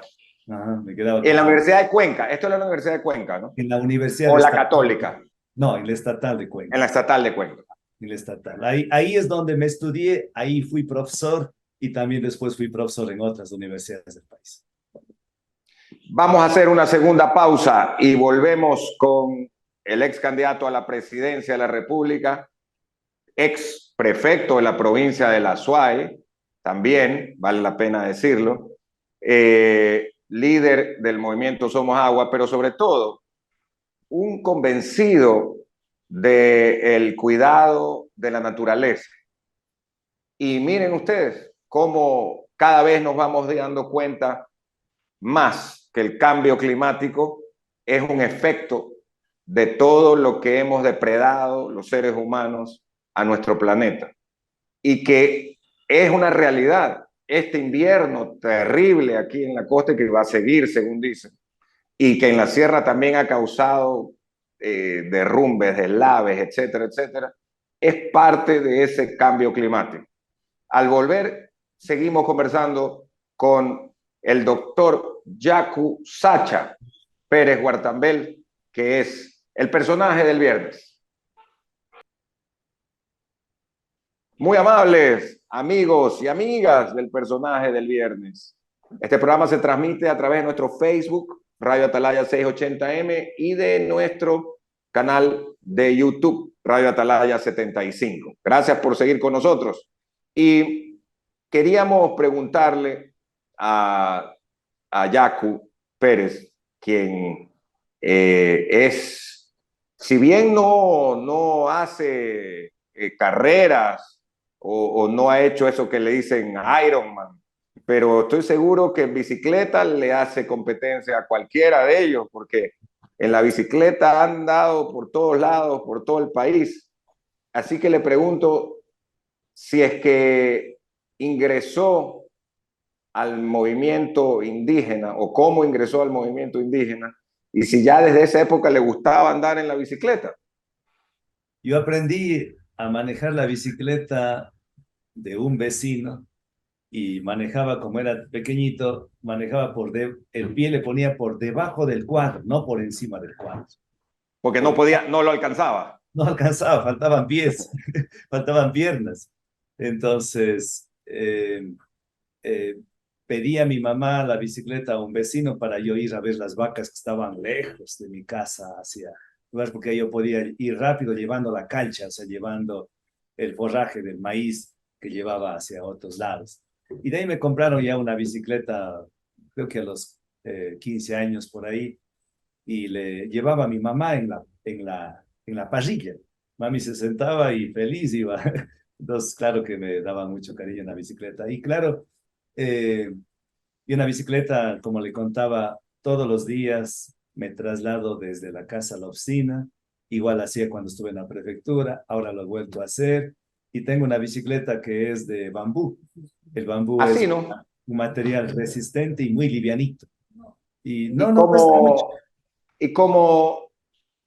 Ajá, me quedaba En con la hambre. Universidad de Cuenca, esto es la Universidad de Cuenca, ¿no? En la Universidad O la Estatal. Católica, No, en la Estatal de en Cuenca. la Estatal de Cuenca. En la Estatal. Ahí es donde me estudié, ahí fui profesor y también después fui profesor en otras universidades del país. Vamos a hacer una segunda pausa y volvemos con el ex candidato a la presidencia de la República, ex prefecto de la provincia de La Suay, también, vale la pena decirlo, líder del movimiento Somos Agua, pero sobre todo un convencido del cuidado de la naturaleza. Y miren ustedes cómo cada vez nos vamos dando cuenta más que el cambio climático es un efecto de todo lo que hemos depredado los seres humanos a nuestro planeta y que es una realidad. Este invierno terrible aquí en la costa, que va a seguir, según dicen, y que en la sierra también ha causado derrumbes, deslaves, etcétera, etcétera, es parte de ese cambio climático. Al volver, seguimos conversando con el doctor Yacu Sacha Pérez Guartambel, que es el personaje del viernes. Muy amables amigos y amigas del personaje del viernes. Este programa se transmite a través de nuestro Facebook, Radio Atalaya 680M, y de nuestro canal de YouTube, Radio Atalaya 75. Gracias por seguir con nosotros. Y queríamos preguntarle a Yacu Pérez, quien es, si bien no hace carreras o no ha hecho eso que le dicen Ironman, pero estoy seguro que en bicicleta le hace competencia a cualquiera de ellos, porque en la bicicleta han dado por todos lados, por todo el país. Así que le pregunto si es que ingresó al movimiento indígena o cómo ingresó al movimiento indígena y si ya desde esa época le gustaba andar en la bicicleta. Yo aprendí a manejar la bicicleta de un vecino y manejaba, como era pequeñito, manejaba el pie le ponía por debajo del cuadro, no por encima del cuadro. Porque no podía, no lo alcanzaba. No alcanzaba, faltaban pies, faltaban piernas. Entonces, pedí a mi mamá la bicicleta a un vecino para yo ir a ver las vacas que estaban lejos de mi casa hacia lugares, porque yo podía ir rápido llevando la cancha, o sea, llevando el forraje del maíz que llevaba hacia otros lados. Y de ahí me compraron ya una bicicleta, creo que a los 15 años por ahí, y le llevaba a mi mamá en la parrilla. Mami se sentaba y feliz iba. Entonces, claro que me daba mucho cariño en la bicicleta. Y claro, y una bicicleta, como le contaba, todos los días me traslado desde la casa a la oficina. Igual hacía cuando estuve en la prefectura, ahora lo he vuelto a hacer. Y tengo una bicicleta que es de bambú. El bambú Así, es ¿no? un material resistente y muy livianito. Y ¿Y no cuesta mucho. y cómo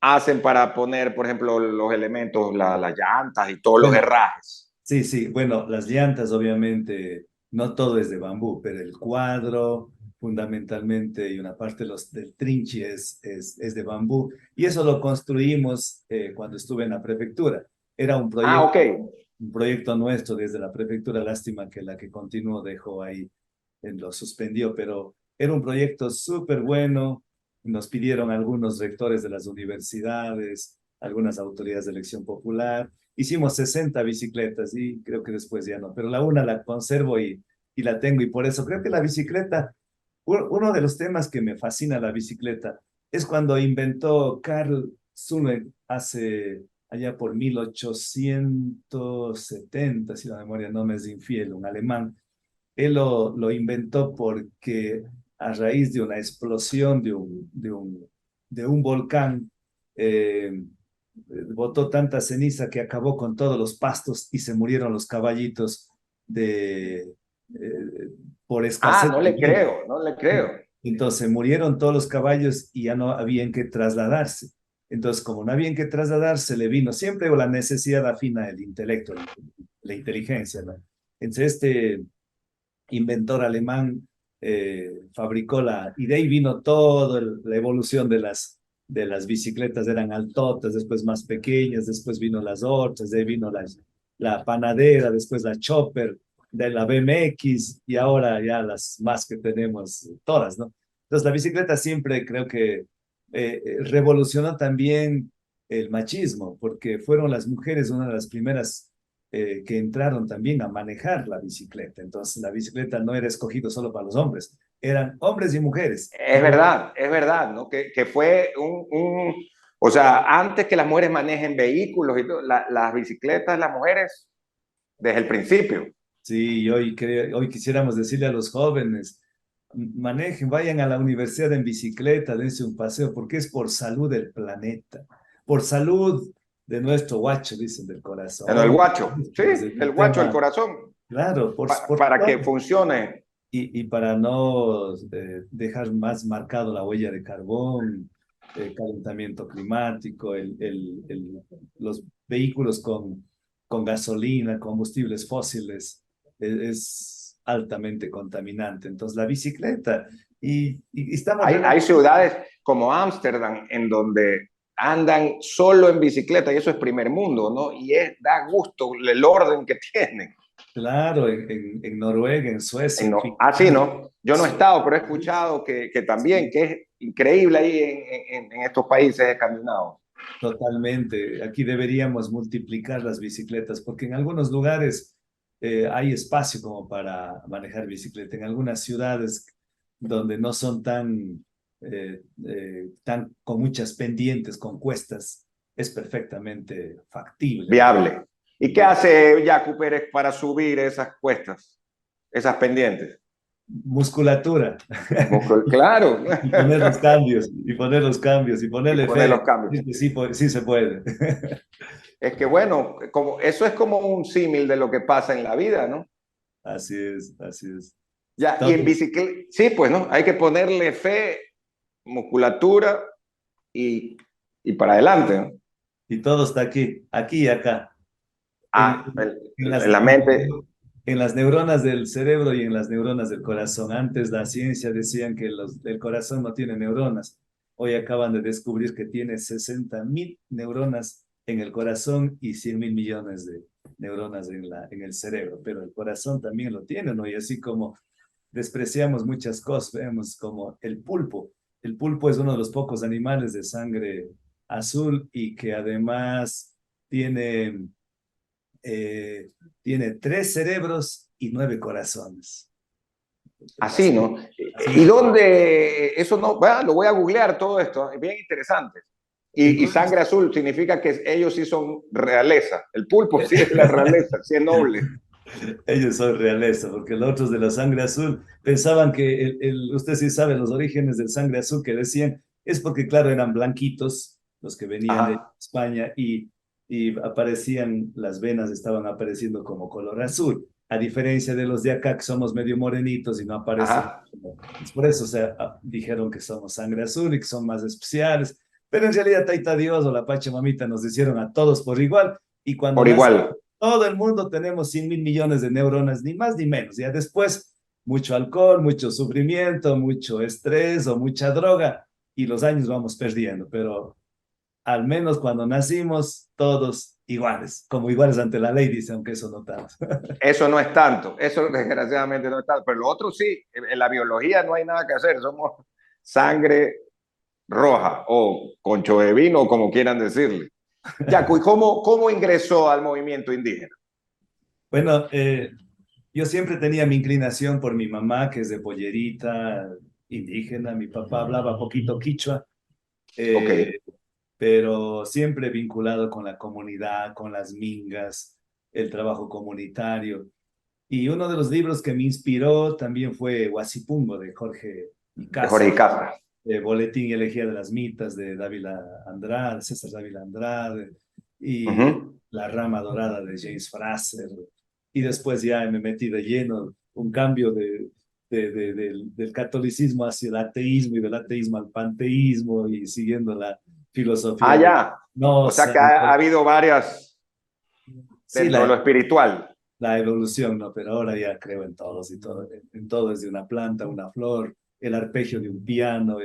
hacen para poner, por ejemplo, los elementos, las llantas y todos los Bueno, herrajes? sí, bueno, las llantas obviamente no todo es de bambú, pero el cuadro, fundamentalmente, y una parte del trinchi es de bambú. Y eso lo construimos cuando estuve en la prefectura. Era Ah, ok. un proyecto nuestro desde la prefectura. Lástima que la que continuó dejó ahí, lo suspendió, pero era un proyecto súper bueno. Nos pidieron algunos rectores de las universidades, algunas autoridades de elección popular. Hicimos 60 bicicletas y creo que después ya no, pero la una la conservo y la tengo, y por eso creo que la bicicleta, uno de los temas que me fascina la bicicleta es cuando inventó Carl Zulle hace allá por 1870, si la memoria no me es infiel, un alemán. Él lo inventó porque a raíz de una explosión de un volcán, botó tanta ceniza que acabó con todos los pastos y se murieron los caballitos de, eh, por Ah, escasez no de le vino. creo, no le creo. Entonces murieron todos los caballos y ya no había en qué trasladarse. Entonces, como no había en qué trasladarse, le vino siempre la necesidad afina del intelecto, la inteligencia, ¿no? Entonces, este inventor alemán fabricó y de ahí vino toda la evolución de las bicicletas. Eran altotas, después más pequeñas, después vino las otras, de ahí vino la panadera, después la chopper, de la BMX, y ahora ya las más que tenemos, todas, ¿no? Entonces la bicicleta siempre creo que revolucionó también el machismo, porque fueron las mujeres una de las primeras que entraron también a manejar la bicicleta. Entonces la bicicleta no era escogido solo para los hombres, eran hombres y mujeres. Es verdad, ¿no? Que fue o sea, antes que las mujeres manejen vehículos y todo, las bicicletas, las mujeres, desde el principio. Sí, y hoy quisiéramos decirle a los jóvenes, manejen, vayan a la universidad en bicicleta, dense un paseo, porque es por salud del planeta, por salud de nuestro guacho, dicen, del En el corazón, guacho, sí, pues, el el guacho del tema, corazón, claro, por para que todo. funcione. Y para no dejar más marcado la huella de carbón, calentamiento climático, los vehículos con gasolina, combustibles fósiles, es altamente contaminante. Entonces, la bicicleta, y estamos Hay ciudades como Ámsterdam en donde andan solo en bicicleta y eso es primer mundo, ¿no? Y da gusto el orden que tienen. claro, en Noruega, en Suecia, en No, así Finlandia. no. Yo no he estado, pero he escuchado que también, que es increíble ahí en estos países escandinavos. Totalmente. Aquí deberíamos multiplicar las bicicletas porque en algunos lugares hay espacio como para manejar bicicleta. En algunas ciudades donde no son tan con muchas pendientes, con cuestas, es perfectamente factible, ¿no? Viable. ¿Y qué hace Yacu Pérez para subir esas cuestas, esas pendientes? Musculatura. Claro. Y poner los cambios, y poner los cambios, y Y ponerle poner los fe. cambios. Sí, sí, sí se puede. Es que bueno, eso es como un símil de lo que pasa en la vida, ¿no? Así es, así es. Ya, y en Entonces, bicicleta, sí, pues, ¿no? Hay que ponerle fe, musculatura y, y para adelante, ¿no? y todo está aquí y acá. En, Ah, en las, en la mente. en las neuronas del cerebro y en las neuronas del corazón. Antes la ciencia decían que el corazón no tiene neuronas. Hoy acaban de descubrir que tiene 60.000 neuronas en el corazón y 100.000 millones de neuronas en el cerebro. Pero el corazón también lo tiene, ¿no? Y así como despreciamos muchas cosas, vemos como el pulpo. El pulpo es uno de los pocos animales de sangre azul y que además tiene eh, tiene 3 cerebros y 9 corazones. Así, Así, ¿no? ¿Y así. dónde? Eso no, lo voy a googlear todo esto, es bien interesante. En Y sangre azul significa que ellos sí son realeza. El pulpo sí es la realeza, sí es noble. Ellos son realeza, porque los otros de la sangre azul pensaban que, usted sí sabe los orígenes del sangre azul que decían, es porque, claro, eran blanquitos los que venían de Ajá. España y aparecían, las venas estaban apareciendo como color azul, a diferencia de los de acá que somos medio morenitos y no aparecen. Ajá. Es por eso, o sea, dijeron que somos sangre azul y que son más especiales, pero en realidad Taita Dios o la Pachamamita nos hicieron a todos por igual, y cuando Por nace igual. todo el mundo tenemos 100.000 millones de neuronas, ni más ni menos. Ya después mucho alcohol, mucho sufrimiento, mucho estrés o mucha droga, y los años vamos perdiendo, pero al menos cuando nacimos, todos iguales, como iguales ante la ley, dice, aunque eso no tanto. Eso no es tanto, eso desgraciadamente no es tanto, pero lo otro sí, en la biología no hay nada que hacer, somos sangre roja o concho de vino, como quieran decirle. Yaco, ¿y cómo ingresó al movimiento indígena? Bueno, yo siempre tenía mi inclinación por mi mamá, que es de pollerita, indígena. Mi papá hablaba poquito quichua, Ok, eh, pero siempre vinculado con la comunidad, con las mingas, el trabajo comunitario. Y uno de los libros que me inspiró también fue Huasipungo, de Jorge de Jorge Icaza, Icaza. Boletín y Elegía de las Mitas, de Dávila Andrade, César Dávila Andrade, Uh y -huh. La Rama Dorada de James Fraser. Y después ya me metí de lleno, un cambio del catolicismo hacia el ateísmo y del ateísmo al panteísmo y siguiendo la Ah, filosofía de ya. O sea Noza. que ha habido varias Sí, dentro de lo espiritual. la evolución, ¿no? Pero ahora ya creo en todos y todo, en todo desde una planta, una flor, el arpegio de un piano,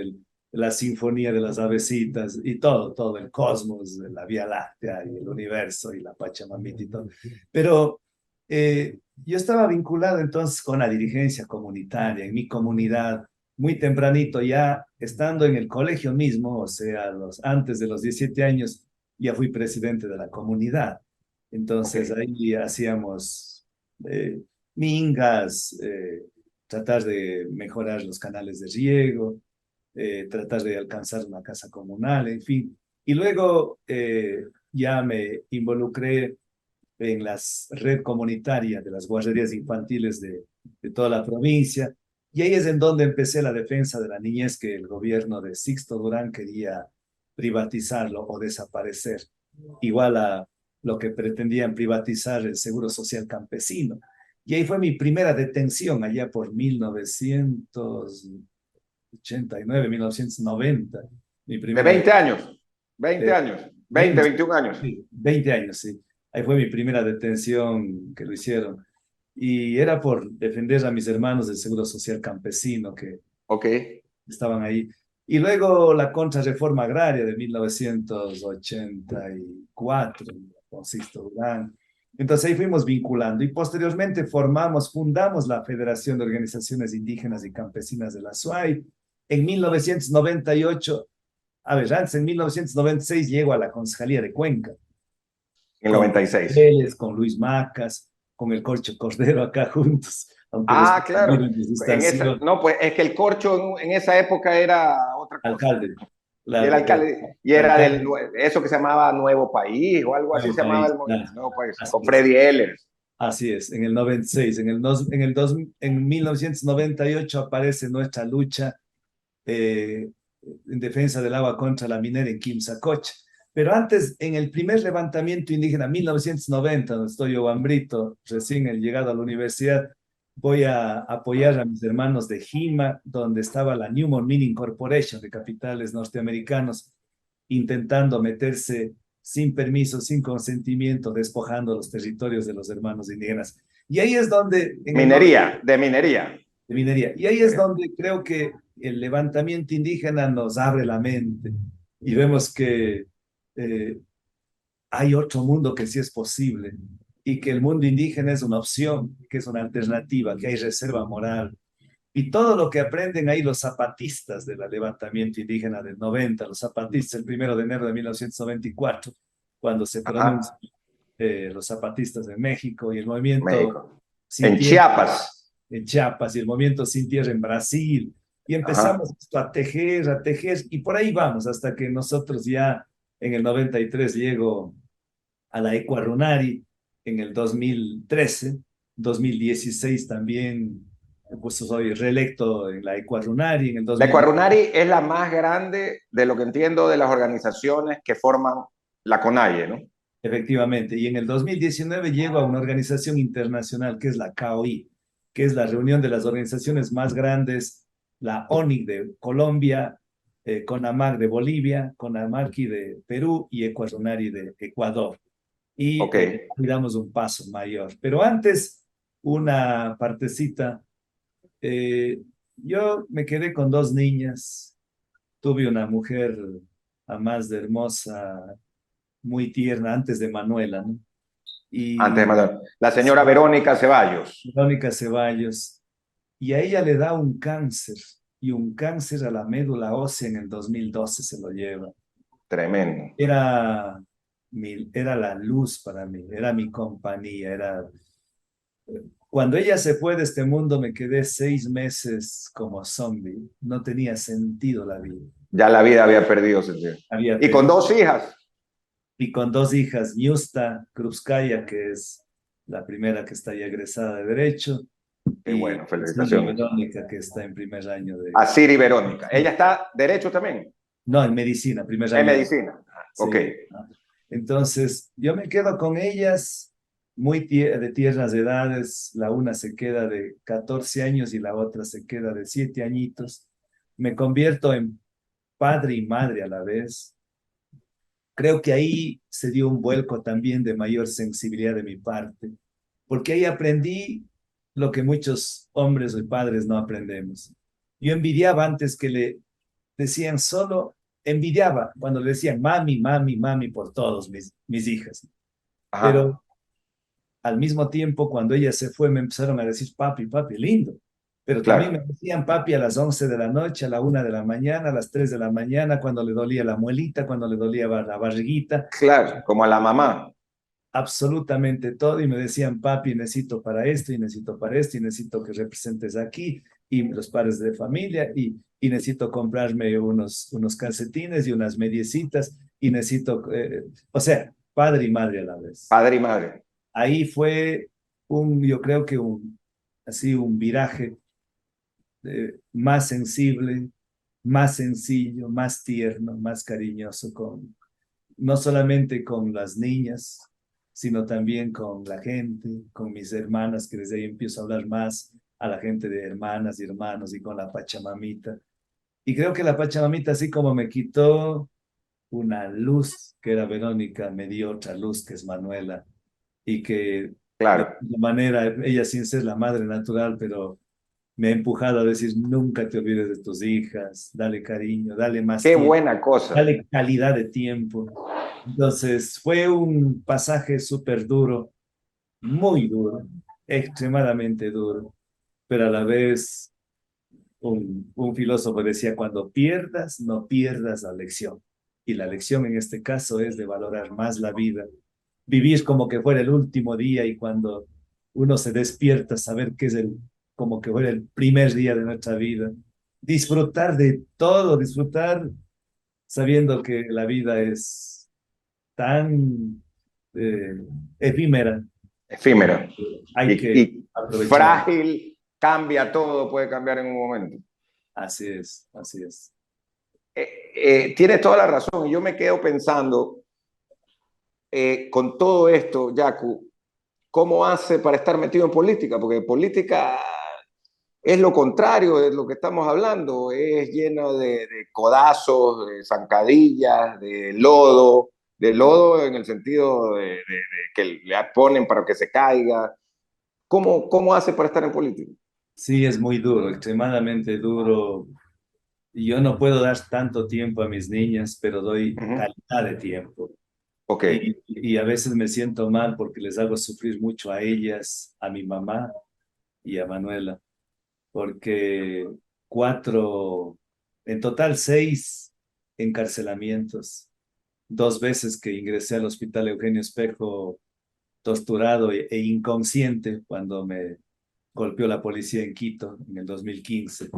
la sinfonía de las avecitas y todo, el cosmos, la Vía Láctea y el universo y la Pachamamita y todo. Pero yo estaba vinculado entonces con la dirigencia comunitaria, en mi comunidad, muy tempranito, ya estando en el colegio mismo, o sea, antes de los 17 años, ya fui presidente de la comunidad. Entonces Okay. ahí hacíamos eh, mingas, tratar de mejorar los canales de riego, tratar de alcanzar una casa comunal, en fin. Y luego ya me involucré en la red comunitaria de las guarderías infantiles de toda la provincia. Y ahí es en donde empecé la defensa de la niñez que el gobierno de Sixto Durán quería privatizarlo o desaparecer. Igual a lo que pretendían privatizar el Seguro Social Campesino. Y ahí fue mi primera detención, allá por 1989, 1990. Mi De primera 20 años. 20 de años. 20, menos, 21 años. sí, 20 años, sí. Ahí fue mi primera detención que lo hicieron. Y era por defender a mis hermanos del Seguro Social Campesino que Ok. estaban ahí. Y luego la contrarreforma agraria de 1984, con Sixto Durán. Entonces ahí fuimos vinculando y posteriormente fundamos la Federación de Organizaciones Indígenas y Campesinas de la SUAY. En 1998, a ver, antes en 1996 llego a la Concejalía de Cuenca, En el con 96. Vélez, con Luis Macas, con el Corcho Cordero acá juntos, aunque Ah, después claro. vino se En esa, distanció. no, pues es que el corcho en esa época era otra cosa. Alcalde, Y el claro, claro. alcalde, y era Alcalde, eso que se llamaba Nuevo País o algo así nuevo se llamaba el país, movimiento, claro. Nuevo País, Así con es. Freddy Ehlers. Así es, en el 96, en 1998 aparece nuestra lucha en defensa del agua contra la minera en Quimsacocha. Pero antes, en el primer levantamiento indígena, 1990, donde estoy yo, Bambrito, recién el llegado a la universidad, voy a apoyar a mis hermanos de Jima, donde estaba la Newmont Mining Corporation de capitales norteamericanos, intentando meterse sin permiso, sin consentimiento, despojando los territorios de los hermanos indígenas. Y ahí es donde, en el Minería, de minería. de minería. Y ahí es donde creo que el levantamiento indígena nos abre la mente y vemos que eh, hay otro mundo que sí es posible y que el mundo indígena es una opción, que es una alternativa, que hay reserva moral. Y todo lo que aprenden ahí los zapatistas del levantamiento indígena del 90, los zapatistas el 1 de enero de 1994, cuando se pronuncian Ajá, los zapatistas de México y el movimiento México. Sin En Tierra Chiapas. en Chiapas y el movimiento Sin Tierra en Brasil. Y Ajá. empezamos a tejer, y por ahí vamos, hasta que nosotros ya en el 93 llego a la Ecuarunari, en el 2013, 2016 también, pues soy reelecto en la Ecuarunari, en el La 2010. Ecuarunari es la más grande, de lo que entiendo, de las organizaciones que forman la CONAIE, ¿no? Efectivamente, y en el 2019 llego a una organización internacional que es la KOI, que es la reunión de las organizaciones más grandes, la ONIC de Colombia, CONAMAC de Bolivia, CONAMARQui de Perú y Ecuadunari de Ecuador. Y Ok. damos un paso mayor. Pero antes, una partecita, Eh, yo me quedé con dos niñas. Tuve una mujer a más de hermosa, muy tierna, antes de Manuela, ¿no? Antes de Y mandar. La sí, señora Verónica Ceballos. Verónica Ceballos. Y a ella le da un cáncer, y un cáncer a la médula ósea en el 2012 se lo lleva. Tremendo. Era, era la luz para mí, era mi compañía, era... Cuando ella se fue de este mundo me quedé 6 meses como zombie, no tenía sentido la vida. Ya la vida había perdido sentido. Había Y con perdido. dos hijas. Y con dos hijas, Niusta Krupskaya, que es la primera que está ya egresada de Derecho, Qué y bueno, Silvia felicitaciones. Verónica, que está en primer año de... A Siri Verónica. Ella está derecho también. No, en medicina, primer En año. medicina. Ok. Sí. Entonces, yo me quedo con ellas de tiernas edades. La una se queda de 14 años y la otra se queda de 7 añitos. Me convierto en padre y madre a la vez. Creo que ahí se dio un vuelco también de mayor sensibilidad de mi parte, porque ahí aprendí lo que muchos hombres y padres no aprendemos. Yo envidiaba antes que le decían solo, envidiaba cuando le decían mami, mami, mami por todos mis hijas. Ajá. Pero al mismo tiempo, cuando ella se fue, me empezaron a decir papi, papi, lindo. Pero también me Claro. decían papi a las 11 de la noche, a la 1 de la mañana, a las 3 de la mañana, cuando le dolía la muelita, cuando le dolía la barriguita, Claro. Como a la mamá. absolutamente todo. Y me decían, papi, necesito para esto, y necesito para esto, y necesito que representes aquí, y los padres de familia, y necesito comprarme unos calcetines y unas mediecitas, y necesito, o sea, padre y madre a la vez. Padre y madre. Ahí fue yo creo que así un viraje más sensible, más sencillo, más tierno, más cariñoso no solamente con las niñas, sino también con la gente, con mis hermanas, que desde ahí empiezo a hablar más a la gente de hermanas y hermanos y con la Pachamamita. Y creo que la Pachamamita, así como me quitó una luz que era Verónica, me dio otra luz que es Manuela y que de Claro. alguna manera, ella sin ser la madre natural, pero me ha empujado a decir, nunca te olvides de tus hijas, dale cariño, dale más Qué tiempo, buena cosa. dale calidad de tiempo. Entonces, fue un pasaje súper duro, muy duro, extremadamente duro, pero a la vez un filósofo decía, cuando pierdas, no pierdas la lección. Y la lección en este caso es de valorar más la vida, vivir como que fuera el último día y cuando uno se despierta, saber que es como que fuera el primer día de nuestra vida. Disfrutar de todo, disfrutar sabiendo que la vida es tan eh, efímera. Efímero. Hay que Y aprovechar. frágil, cambia todo, puede cambiar en un momento. Así es, así es. Tienes toda la razón. Yo me quedo pensando, con todo esto, Yacu, ¿cómo hace para estar metido en política? Porque política es lo contrario de lo que estamos hablando, es lleno de codazos, de zancadillas, de lodo en el sentido de que le ponen para que se caiga. ¿Cómo hace para estar en política? Sí, es muy duro, extremadamente duro. Y yo no puedo dar tanto tiempo a mis niñas, pero doy Ujú. calidad de tiempo. Ok, Y a veces me siento mal porque les hago sufrir mucho a ellas, a mi mamá y a Manuela, porque cuatro, en total 6 encarcelamientos, 2 veces que ingresé al hospital Eugenio Espejo torturado e inconsciente cuando me golpeó la policía en Quito en el 2015.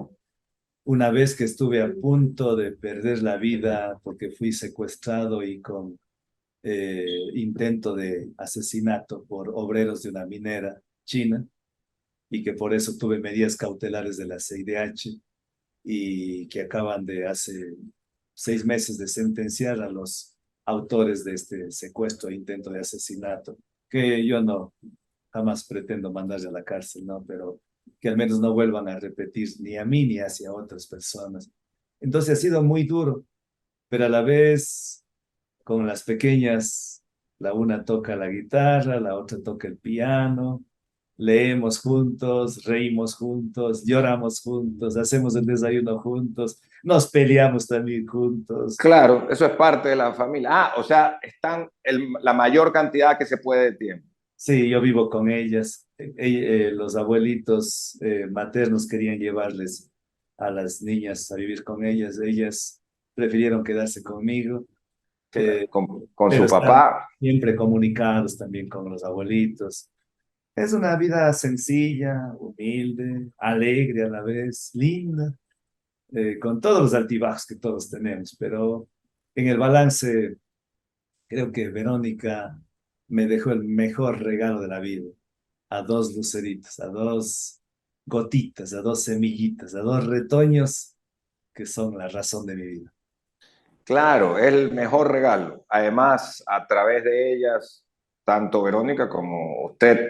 Una vez que estuve a punto de perder la vida porque fui secuestrado y con intento de asesinato por obreros de una minera china y que por eso tuve medidas cautelares de la CIDH y que acaban de hace 6 meses de sentenciar a los autores de este secuestro e intento de asesinato, que yo no jamás pretendo mandarle a la cárcel, ¿no? Pero que al menos no vuelvan a repetir ni a mí ni hacia otras personas. Entonces ha sido muy duro, pero a la vez con las pequeñas, la una toca la guitarra, la otra toca el piano, leemos juntos, reímos juntos, lloramos juntos, hacemos el desayuno juntos, nos peleamos también juntos. Claro, eso es parte de la familia. Ah, o sea, están la mayor cantidad que se puede de tiempo. Sí, yo vivo con ellas. Los abuelitos maternos querían llevarles a las niñas a vivir con ellas. Ellas prefirieron quedarse conmigo, eh, Con pero su están papá. siempre comunicados también con los abuelitos. Es una vida sencilla, humilde, alegre a la vez, linda, con todos los altibajos que todos tenemos, pero en el balance creo que Verónica me dejó el mejor regalo de la vida, a dos luceritos, a dos gotitas, a dos semillitas, a dos retoños que son la razón de mi vida. Claro, es el mejor regalo. Además, a través de ellas, tanto Verónica como usted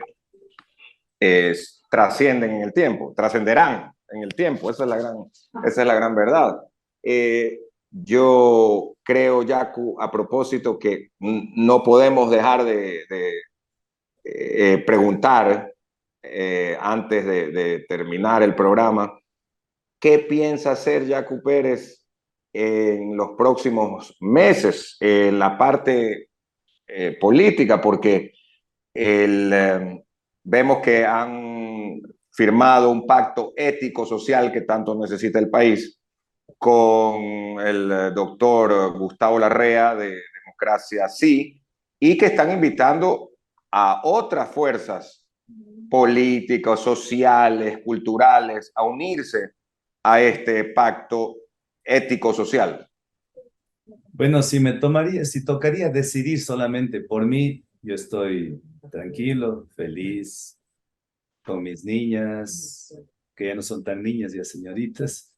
trascienden en el tiempo, trascenderán en el tiempo. Esa es la gran verdad. Yo creo, Yacu, a propósito, que no podemos dejar de preguntar antes de terminar el programa, ¿qué piensa hacer Yacu Pérez en los próximos meses en la parte política? Porque vemos que han firmado un pacto ético-social que tanto necesita el país con el doctor Gustavo Larrea de Democracia Sí, y que están invitando a otras fuerzas políticas, sociales, culturales a unirse a este pacto ético-social. Bueno, si tocaría decidir solamente por mí, yo estoy tranquilo, feliz, con mis niñas, que ya no son tan niñas, ya señoritas,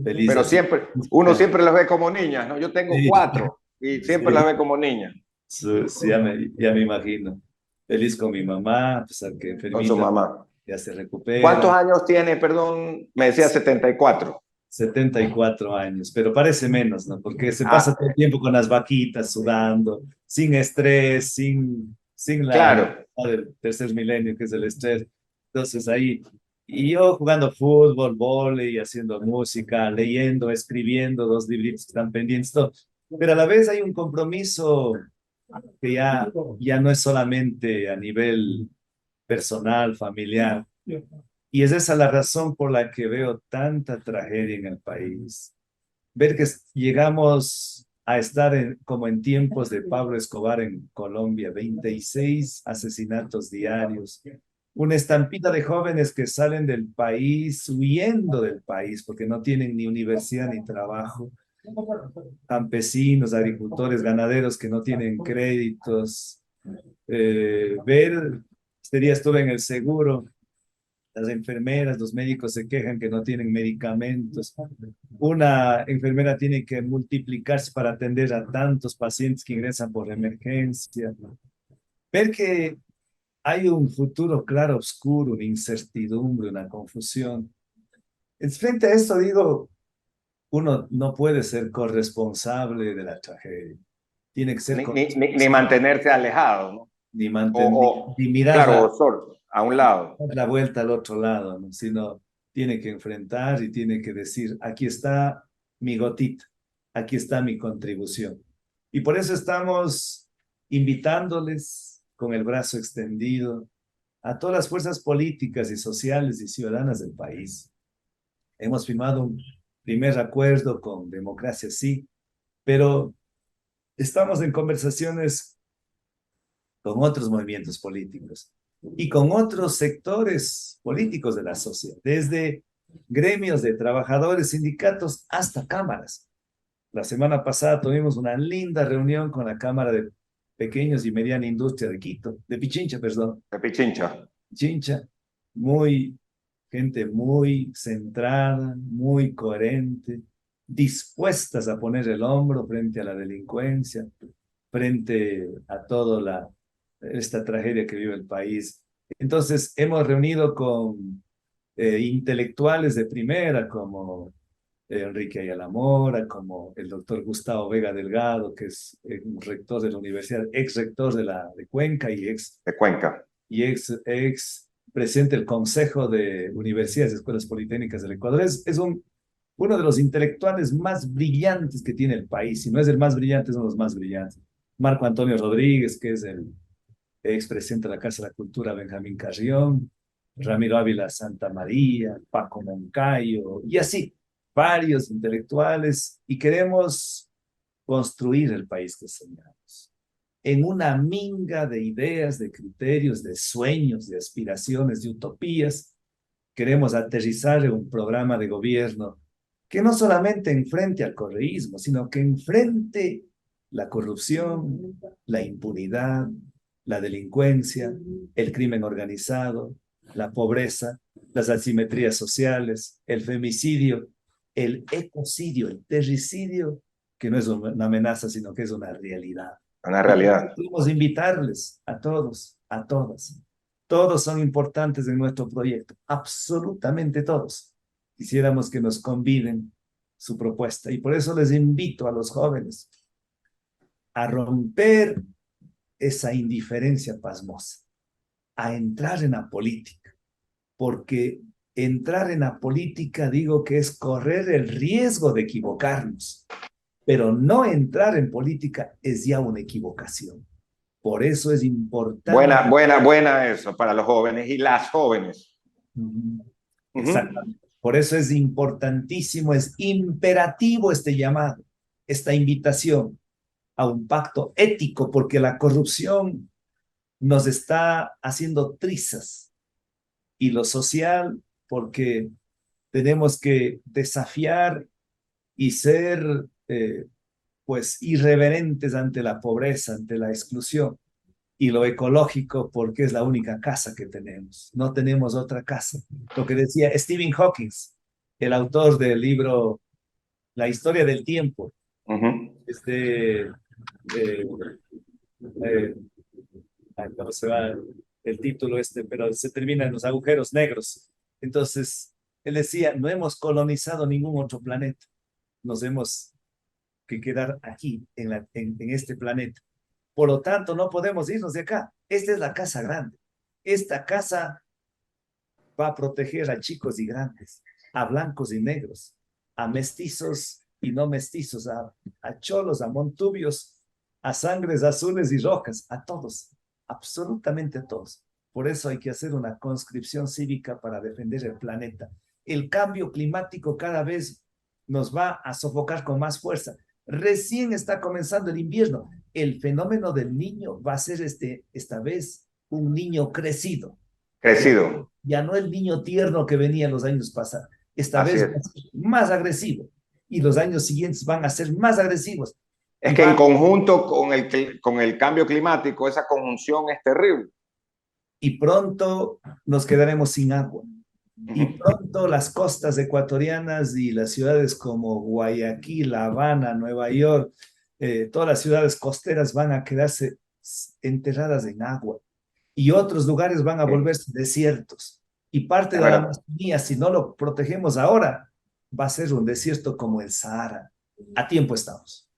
feliz Pero así. siempre, uno siempre las ve como niñas, ¿no? Yo tengo Sí, 4 y siempre las sí, ve como niñas. sí, ya me imagino. Feliz con mi mamá, a pesar que Con su enfermita mamá. ya se ¿Cuántos recupera. años tiene, perdón? Me decía 74. 74 años, pero parece menos, ¿no? Porque se pasa Ah, todo el tiempo con las vaquitas sudando, sin estrés, sin la claro. enfermedad del tercer milenio, que es el estrés. Entonces ahí, y yo jugando fútbol, vóley, haciendo música, leyendo, escribiendo, dos libritos que están pendientes, todo. Pero a la vez hay un compromiso que ya no es solamente a nivel personal, familiar, y es esa la razón por la que veo tanta tragedia en el país. Ver que llegamos a estar como en tiempos de Pablo Escobar en Colombia, 26 asesinatos diarios, una estampida de jóvenes que salen del país, huyendo del país, porque no tienen ni universidad ni trabajo, campesinos, agricultores, ganaderos que no tienen créditos. Este día estuve en el seguro, las enfermeras, los médicos se quejan que no tienen medicamentos. Una enfermera tiene que multiplicarse para atender a tantos pacientes que ingresan por emergencia. Ver que hay un futuro claro, oscuro, una incertidumbre, una confusión. Frente a esto digo, uno no puede ser corresponsable de la tragedia. Tiene que ser Ni corresponsable, mantenerse alejado, ¿no? ni mantener, ni Claro, mirarla sordo, a un lado. la vuelta al otro lado, ¿no? Sino tiene que enfrentar y tiene que decir, aquí está mi gotita, aquí está mi contribución. Y por eso estamos invitándoles con el brazo extendido a todas las fuerzas políticas y sociales y ciudadanas del país. Hemos firmado un primer acuerdo con Democracia Sí, pero estamos en conversaciones con otros movimientos políticos y con otros sectores políticos de la sociedad, desde gremios de trabajadores, sindicatos, hasta cámaras. La semana pasada tuvimos una linda reunión con la Cámara de Pequeños y Mediana Industria de Quito, de Pichincha, perdón. De Pichincha. Pichincha, gente muy centrada, muy coherente, dispuestas a poner el hombro frente a la delincuencia, frente a toda esta tragedia que vive el país. Entonces, hemos reunido con intelectuales de primera, como Enrique Ayala Mora, como el doctor Gustavo Vega Delgado, que es un rector de la universidad, ex rector de Cuenca De Cuenca. y ex presidente del Consejo de Universidades y Escuelas Politécnicas del Ecuador. Es uno de los intelectuales más brillantes que tiene el país. Si no es el más brillante, es uno de los más brillantes. Marco Antonio Rodríguez, que es el expresidente de la Casa de la Cultura, Benjamín Carrión, Ramiro Ávila Santa María, Paco Moncayo, y así, varios intelectuales, y queremos construir el país que soñamos en una minga de ideas, de criterios, de sueños, de aspiraciones, de utopías. Queremos aterrizar en un programa de gobierno que no solamente enfrente al correísmo, sino que enfrente la corrupción, la impunidad, la delincuencia, el crimen organizado, la pobreza, las asimetrías sociales, el femicidio, el ecocidio, el terricidio, que no es una amenaza, sino que es una realidad. Una realidad. Queremos invitarles a todos, a todas. Todos son importantes en nuestro proyecto, absolutamente todos. Quisiéramos que nos conviden su propuesta, y por eso les invito a los jóvenes a romper esa indiferencia pasmosa, a entrar en la política, porque entrar en la política, digo que es correr el riesgo de equivocarnos, pero no entrar en política es ya una equivocación. Por eso es importante. Buena eso para los jóvenes y las jóvenes. Exactamente. Por eso es importantísimo, es imperativo este llamado, esta invitación a un pacto ético, porque la corrupción nos está haciendo trizas, y lo social, porque tenemos que desafiar y ser pues irreverentes ante la pobreza, ante la exclusión, y lo ecológico, porque es la única casa que tenemos, no tenemos otra casa. Lo que decía Stephen Hawking, el autor del libro La historia del tiempo, ¿cómo se va el título pero se termina en los agujeros negros? Entonces, él decía, no hemos colonizado ningún otro planeta, nos hemos que quedar aquí, en este planeta. Por lo tanto, no podemos irnos de acá. Esta es la casa grande. Esta casa va a proteger a chicos y grandes, a blancos y negros, a mestizos y no mestizos, a cholos, a montubios, a sangres azules y rojas, a todos, absolutamente a todos. Por eso hay que hacer una conscripción cívica para defender el planeta. El cambio climático cada vez nos va a sofocar con más fuerza. Recién está comenzando el invierno. El fenómeno del niño va a ser esta vez un niño crecido. Ya no el niño tierno que venía en los años pasados. Esta vez va a ser más agresivo. Y los años siguientes van a ser más agresivos. Es que en conjunto con el cambio climático, esa conjunción es terrible. Y pronto nos quedaremos sin agua. Y pronto las costas ecuatorianas y las ciudades como Guayaquil, La Habana, Nueva York, todas las ciudades costeras van a quedarse enterradas en agua. Y otros lugares van a volverse desiertos. Y parte de la Amazonía, si no lo protegemos ahora, va a ser un desierto como el Sahara. A tiempo estamos.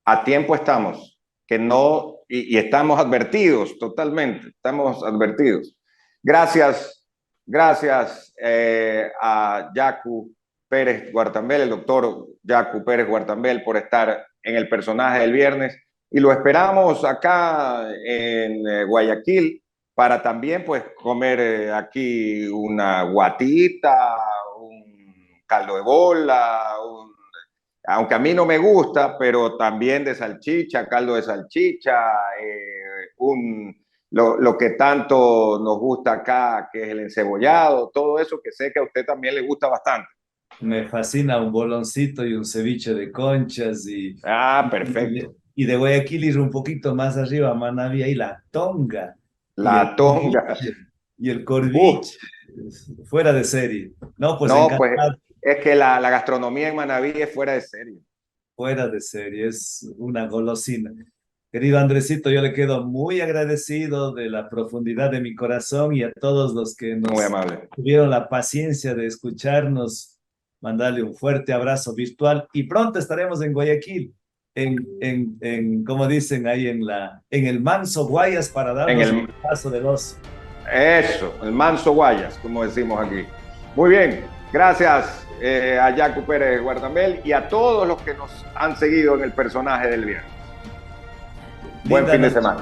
A tiempo estamos. Que no, y estamos advertidos totalmente. Estamos advertidos. Gracias a Yacu Pérez Guartambel, el doctor Yacu Pérez Guartambel, por estar en el personaje del viernes. Y lo esperamos acá en Guayaquil para también pues comer aquí una guatita, un caldo de bola, aunque a mí no me gusta, pero también de salchicha, caldo de salchicha, lo que tanto nos gusta acá, que es el encebollado, todo eso que sé que a usted también le gusta bastante. Me fascina un boloncito y un ceviche de conchas. Perfecto. Y de Guayaquil ir un poquito más arriba, Manabí, ahí la tonga. La tonga. Y el corviche. Fuera de serie. No, pues es que la gastronomía en Manabí es fuera de serie. Fuera de serie, es una golosina. Querido Andresito, yo le quedo muy agradecido de la profundidad de mi corazón, y a todos los que nos tuvieron la paciencia de escucharnos, mandarle un fuerte abrazo virtual, y pronto estaremos en Guayaquil, como dicen ahí en el Manso Guayas, para darnos el paso del oso. Eso, el manso guayas, como decimos aquí. Muy bien, gracias a Jaco Pérez Guardamel y a todos los que nos han seguido en el personaje del viernes. Buen fin de semana.